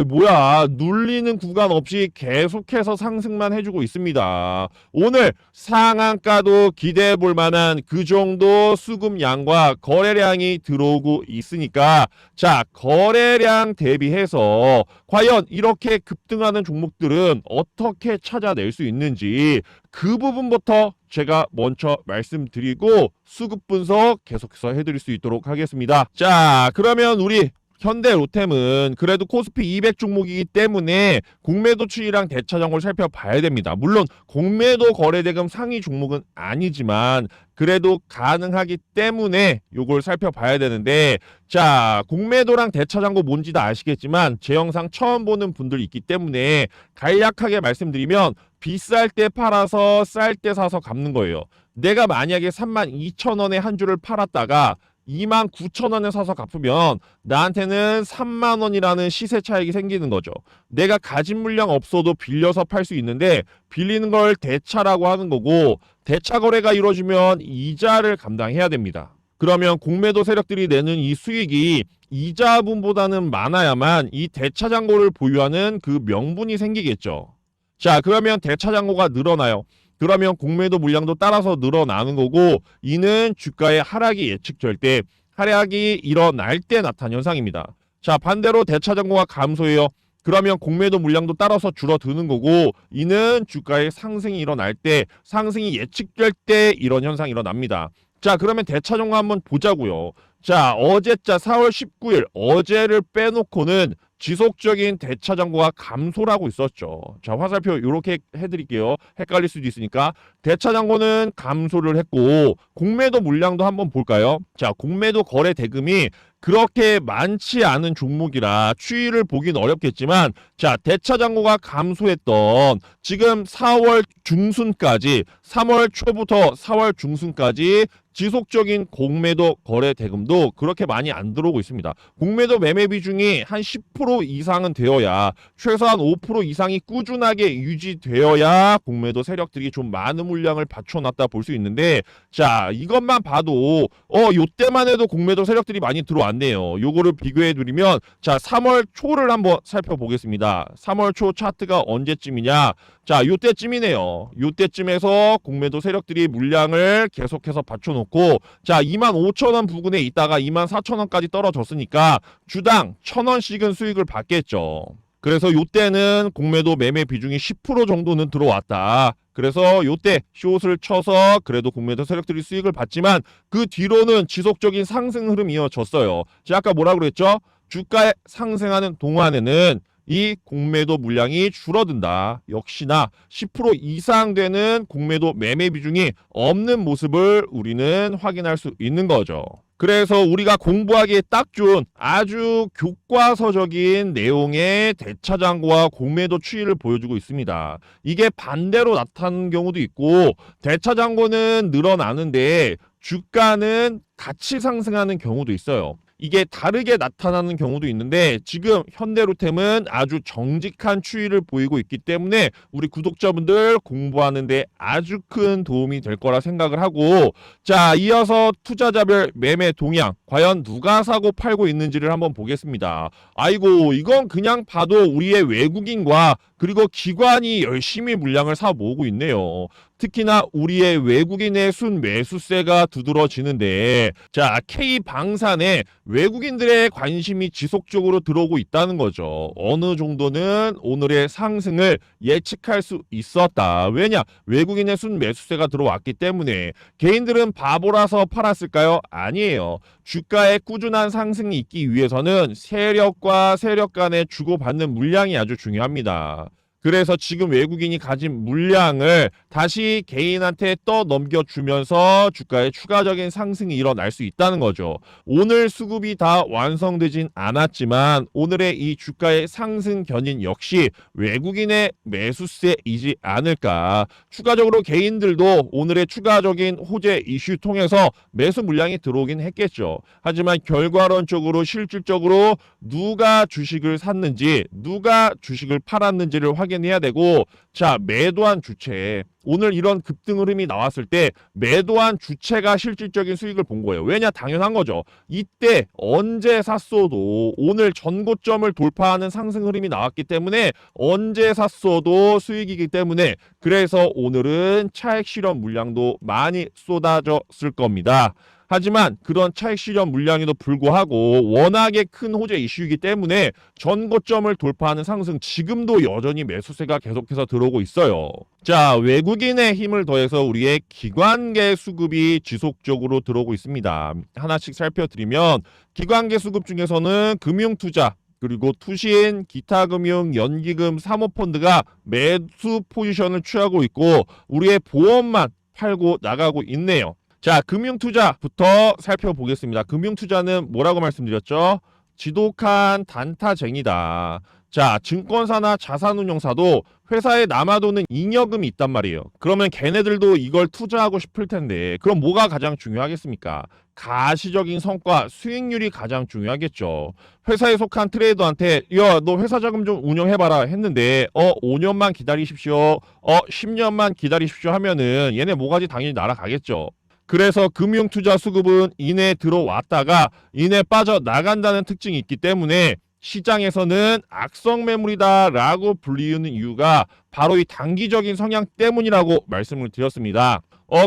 뭐야, 눌리는 구간 없이 계속해서 상승만 해주고 있습니다. 오늘 상한가도 기대해볼 만한 그 정도 수급량과 거래량이 들어오고 있으니까 자, 거래량 대비해서 과연 이렇게 급등하는 종목들은 어떻게 찾아낼 수 있는지 그 부분부터 제가 먼저 말씀드리고 수급 분석 계속해서 해드릴 수 있도록 하겠습니다. 자, 그러면 우리 현대로템은 그래도 코스피 200 종목이기 때문에 공매도 추이랑 대차장고를 살펴봐야 됩니다. 물론 공매도 거래대금 상위 종목은 아니지만 그래도 가능하기 때문에 요걸 살펴봐야 되는데, 자, 공매도랑 대차장고 뭔지 다 아시겠지만 제 영상 처음 보는 분들 있기 때문에 간략하게 말씀드리면 비쌀 때 팔아서 쌀 때 사서 갚는 거예요. 내가 만약에 32,000원에 한 주를 팔았다가 29,000원에 사서 갚으면 나한테는 3만원이라는 시세 차익이 생기는 거죠. 내가 가진 물량 없어도 빌려서 팔 수 있는데 빌리는 걸 대차라고 하는 거고, 대차 거래가 이루어지면 이자를 감당해야 됩니다. 그러면 공매도 세력들이 내는 이 수익이 이자분보다는 많아야만 이 대차 잔고를 보유하는 그 명분이 생기겠죠. 자, 그러면 대차 잔고가 늘어나요. 그러면 공매도 물량도 따라서 늘어나는 거고, 이는 주가의 하락이 예측될 때, 하락이 일어날 때 나타난 현상입니다. 자, 반대로 대차 잔고가 감소해요. 그러면 공매도 물량도 따라서 줄어드는 거고, 이는 주가의 상승이 일어날 때, 상승이 예측될 때 이런 현상이 일어납니다. 자, 그러면 대차 잔고 한번 보자고요. 자, 어제자 4월 19일 어제를 빼놓고는 지속적인 대차 잔고가 감소를 하고 있었죠. 자, 화살표 이렇게 해드릴게요. 헷갈릴 수도 있으니까. 대차 잔고는 감소를 했고 공매도 물량도 한번 볼까요? 자, 공매도 거래 대금이 그렇게 많지 않은 종목이라 추이를 보긴 어렵겠지만, 자, 대차 잔고가 감소했던 지금 4월 중순까지 3월 초부터 4월 중순까지 지속적인 공매도 거래 대금도 그렇게 많이 안 들어오고 있습니다. 공매도 매매 비중이 한 10% 이상은 되어야, 최소한 5% 이상이 꾸준하게 유지되어야 공매도 세력들이 좀 많은 물량을 받쳐놨다 볼 수 있는데, 자, 이것만 봐도 요때만 해도 공매도 세력들이 많이 들어왔네요. 요거를 비교해 드리면, 자, 3월 초를 한번 살펴보겠습니다. 3월 초 차트가 언제쯤이냐? 자, 요때쯤이네요. 요때쯤에서 공매도 세력들이 물량을 계속해서 받쳐놓고, 자, 25,000원 부근에 있다가 24,000원까지 떨어졌으니까 주당 1,000원씩은 수익을 받겠죠. 그래서 요때는 공매도 매매 비중이 10% 정도는 들어왔다. 그래서 요때 숏을 쳐서 그래도 공매도 세력들이 수익을 받지만 그 뒤로는 지속적인 상승 흐름이 이어졌어요. 제가 아까 뭐라 그랬죠? 주가에 상승하는 동안에는 이 공매도 물량이 줄어든다. 역시나 10% 이상 되는 공매도 매매 비중이 없는 모습을 우리는 확인할 수 있는 거죠. 그래서 우리가 공부하기에 딱 좋은 아주 교과서적인 내용의 대차 잔고와 공매도 추이를 보여주고 있습니다. 이게 반대로 나타나는 경우도 있고, 대차 잔고는 늘어나는데 주가는 같이 상승하는 경우도 있어요. 이게 다르게 나타나는 경우도 있는데, 지금 현대로템은 아주 정직한 추이를 보이고 있기 때문에 우리 구독자분들 공부하는데 아주 큰 도움이 될 거라 생각을 하고, 자, 이어서 투자자별 매매 동향 과연 누가 사고 팔고 있는지를 한번 보겠습니다. 아이고, 이건 그냥 봐도 우리의 외국인과 그리고 기관이 열심히 물량을 사 모으고 있네요. 특히나 우리의 외국인의 순매수세가 두드러지는데, 자, K방산에 외국인들의 관심이 지속적으로 들어오고 있다는 거죠. 어느 정도는 오늘의 상승을 예측할 수 있었다. 왜냐? 외국인의 순매수세가 들어왔기 때문에. 개인들은 바보라서 팔았을까요? 아니에요. 주가의 꾸준한 상승이 있기 위해서는 세력과 세력 간에 주고받는 물량이 아주 중요합니다. 그래서 지금 외국인이 가진 물량을 다시 개인한테 떠넘겨주면서 주가의 추가적인 상승이 일어날 수 있다는 거죠. 오늘 수급이 다 완성되진 않았지만 오늘의 이 주가의 상승 견인 역시 외국인의 매수세이지 않을까. 추가적으로 개인들도 오늘의 추가적인 호재 이슈 통해서 매수 물량이 들어오긴 했겠죠. 하지만 결과론적으로 실질적으로 누가 주식을 샀는지 누가 주식을 팔았는지를 확인해야 되고, 자, 매도한 주체, 오늘 이런 급등 흐름이 나왔을 때 매도한 주체가 실질적인 수익을 본 거예요. 왜냐? 당연한 거죠. 이때 언제 샀어도 오늘 전고점을 돌파하는 상승 흐름이 나왔기 때문에 언제 샀어도 수익이기 때문에, 그래서 오늘은 차익 실현 물량도 많이 쏟아졌을 겁니다. 하지만 그런 차익 실현 물량에도 불구하고 워낙에 큰 호재 이슈이기 때문에 전고점을 돌파하는 상승, 지금도 여전히 매수세가 계속해서 들어오고 있어요. 자, 외국인의 힘을 더해서 우리의 기관계 수급이 지속적으로 들어오고 있습니다. 하나씩 살펴드리면, 기관계 수급 중에서는 금융투자, 그리고 투신, 기타금융, 연기금, 사모펀드가 매수 포지션을 취하고 있고 우리의 보험만 팔고 나가고 있네요. 자, 금융투자부터 살펴보겠습니다. 금융투자는 뭐라고 말씀드렸죠? 지독한 단타쟁이다. 자, 증권사나 자산운용사도 회사에 남아도는 잉여금이 있단 말이에요. 그러면 걔네들도 이걸 투자하고 싶을 텐데, 그럼 뭐가 가장 중요하겠습니까? 가시적인 성과, 수익률이 가장 중요하겠죠. 회사에 속한 트레이더한테 야, 너 회사 자금 좀 운영해봐라 했는데 5년만 기다리십시오, 10년만 기다리십시오 하면은 얘네 뭐가지 당연히 날아가겠죠. 그래서 금융투자 수급은 이내 들어왔다가 이내 빠져나간다는 특징이 있기 때문에 시장에서는 악성 매물이다라고 불리우는 이유가 바로 이 단기적인 성향 때문이라고 말씀을 드렸습니다.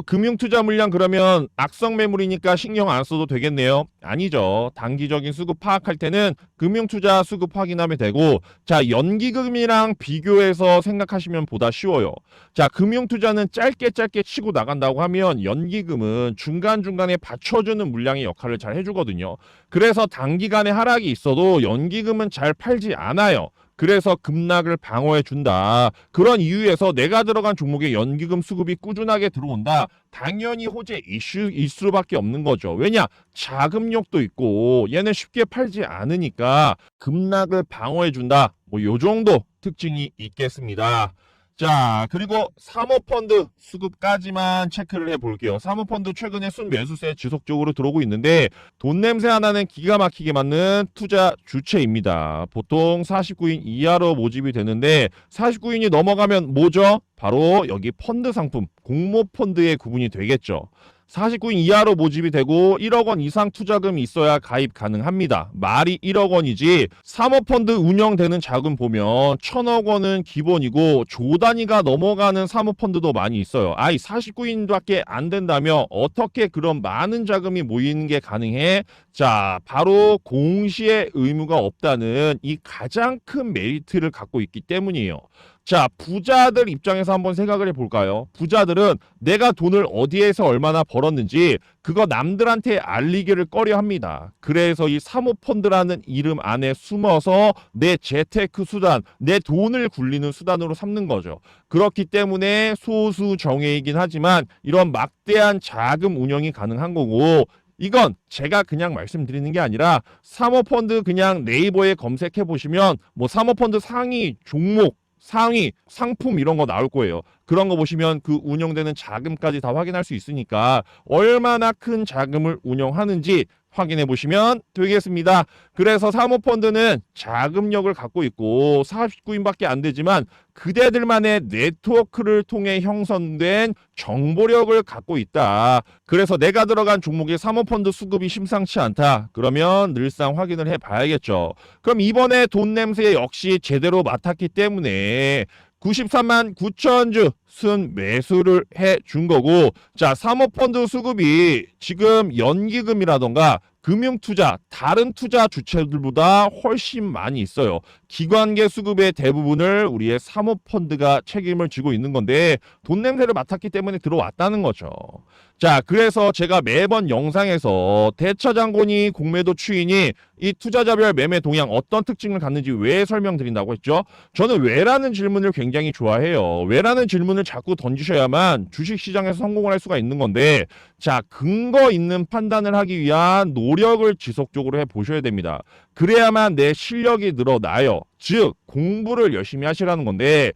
금융투자 물량 그러면 악성 매물이니까 신경 안 써도 되겠네요. 아니죠. 단기적인 수급 파악할 때는 금융투자 수급 확인하면 되고, 자, 연기금이랑 비교해서 생각하시면 보다 쉬워요. 자, 금융투자는 짧게 치고 나간다고 하면 연기금은 중간중간에 받쳐주는 물량의 역할을 잘 해주거든요. 그래서 단기간에 하락이 있어도 연기금은 잘 팔지 않아요. 그래서 급락을 방어해 준다. 그런 이유에서 내가 들어간 종목에 연기금 수급이 꾸준하게 들어온다. 당연히 호재 이슈일 수밖에 없는 거죠. 왜냐? 자금력도 있고 얘는 쉽게 팔지 않으니까 급락을 방어해 준다. 뭐 요 정도 특징이 있겠습니다. 자, 그리고 사모펀드 수급까지만 체크를 해볼게요. 사모펀드 최근에 순매수세 지속적으로 들어오고 있는데 돈 냄새 하나는 기가 막히게 맞는 투자 주체입니다. 보통 49인 이하로 모집이 되는데 49인이 넘어가면 뭐죠? 바로 여기 펀드 상품, 공모펀드의 구분이 되겠죠. 49인 이하로 모집이 되고 1억 원 이상 투자금이 있어야 가입 가능합니다. 말이 1억 원이지 사모펀드 운영되는 자금 보면 1,000억 원은 기본이고 조 단위가 넘어가는 사모펀드도 많이 있어요. 49인밖에 안 된다며 어떻게 그런 많은 자금이 모이는 게 가능해? 자, 바로 공시의 의무가 없다는 이 가장 큰 메리트를 갖고 있기 때문이에요. 자, 부자들 입장에서 한번 생각을 해볼까요? 부자들은 내가 돈을 어디에서 얼마나 벌었는지 그거 남들한테 알리기를 꺼려합니다. 그래서 이 사모펀드라는 이름 안에 숨어서 내 재테크 수단, 내 돈을 굴리는 수단으로 삼는 거죠. 그렇기 때문에 소수 정예이긴 하지만 이런 막대한 자금 운영이 가능한 거고, 이건 제가 그냥 말씀드리는 게 아니라 사모펀드 그냥 네이버에 검색해 보시면 뭐 사모펀드 상위 종목, 상위, 상품 이런 거 나올 거예요. 그런 거 보시면 그 운영되는 자금까지 다 확인할 수 있으니까 얼마나 큰 자금을 운영하는지 확인해 보시면 되겠습니다. 그래서 사모펀드는 자금력을 갖고 있고 49인밖에 안 되지만 그대들만의 네트워크를 통해 형성된 정보력을 갖고 있다. 그래서 내가 들어간 종목의 사모펀드 수급이 심상치 않다. 그러면 늘상 확인을 해봐야겠죠. 그럼 이번에 돈 냄새 역시 제대로 맡았기 때문에 93만 9천 주 순 매수를 해준 거고, 자, 사모펀드 수급이 지금 연기금이라던가 금융투자, 다른 투자 주체들보다 훨씬 많이 있어요. 기관계 수급의 대부분을 우리의 사모펀드가 책임을 지고 있는 건데 돈 냄새를 맡았기 때문에 들어왔다는 거죠. 자, 그래서 제가 매번 영상에서 대차장군이 공매도 추이니 이 투자자별 매매 동향 어떤 특징을 갖는지 왜 설명드린다고 했죠? 저는 왜라는 질문을 굉장히 좋아해요. 왜라는 질문을 자꾸 던지셔야만 주식시장에서 성공을 할 수가 있는 건데, 자, 근거 있는 판단을 하기 위한 노력을 지속적으로 해보셔야 됩니다. 그래야만 내 실력이 늘어나요. 즉 공부를 열심히 하시라는 건데,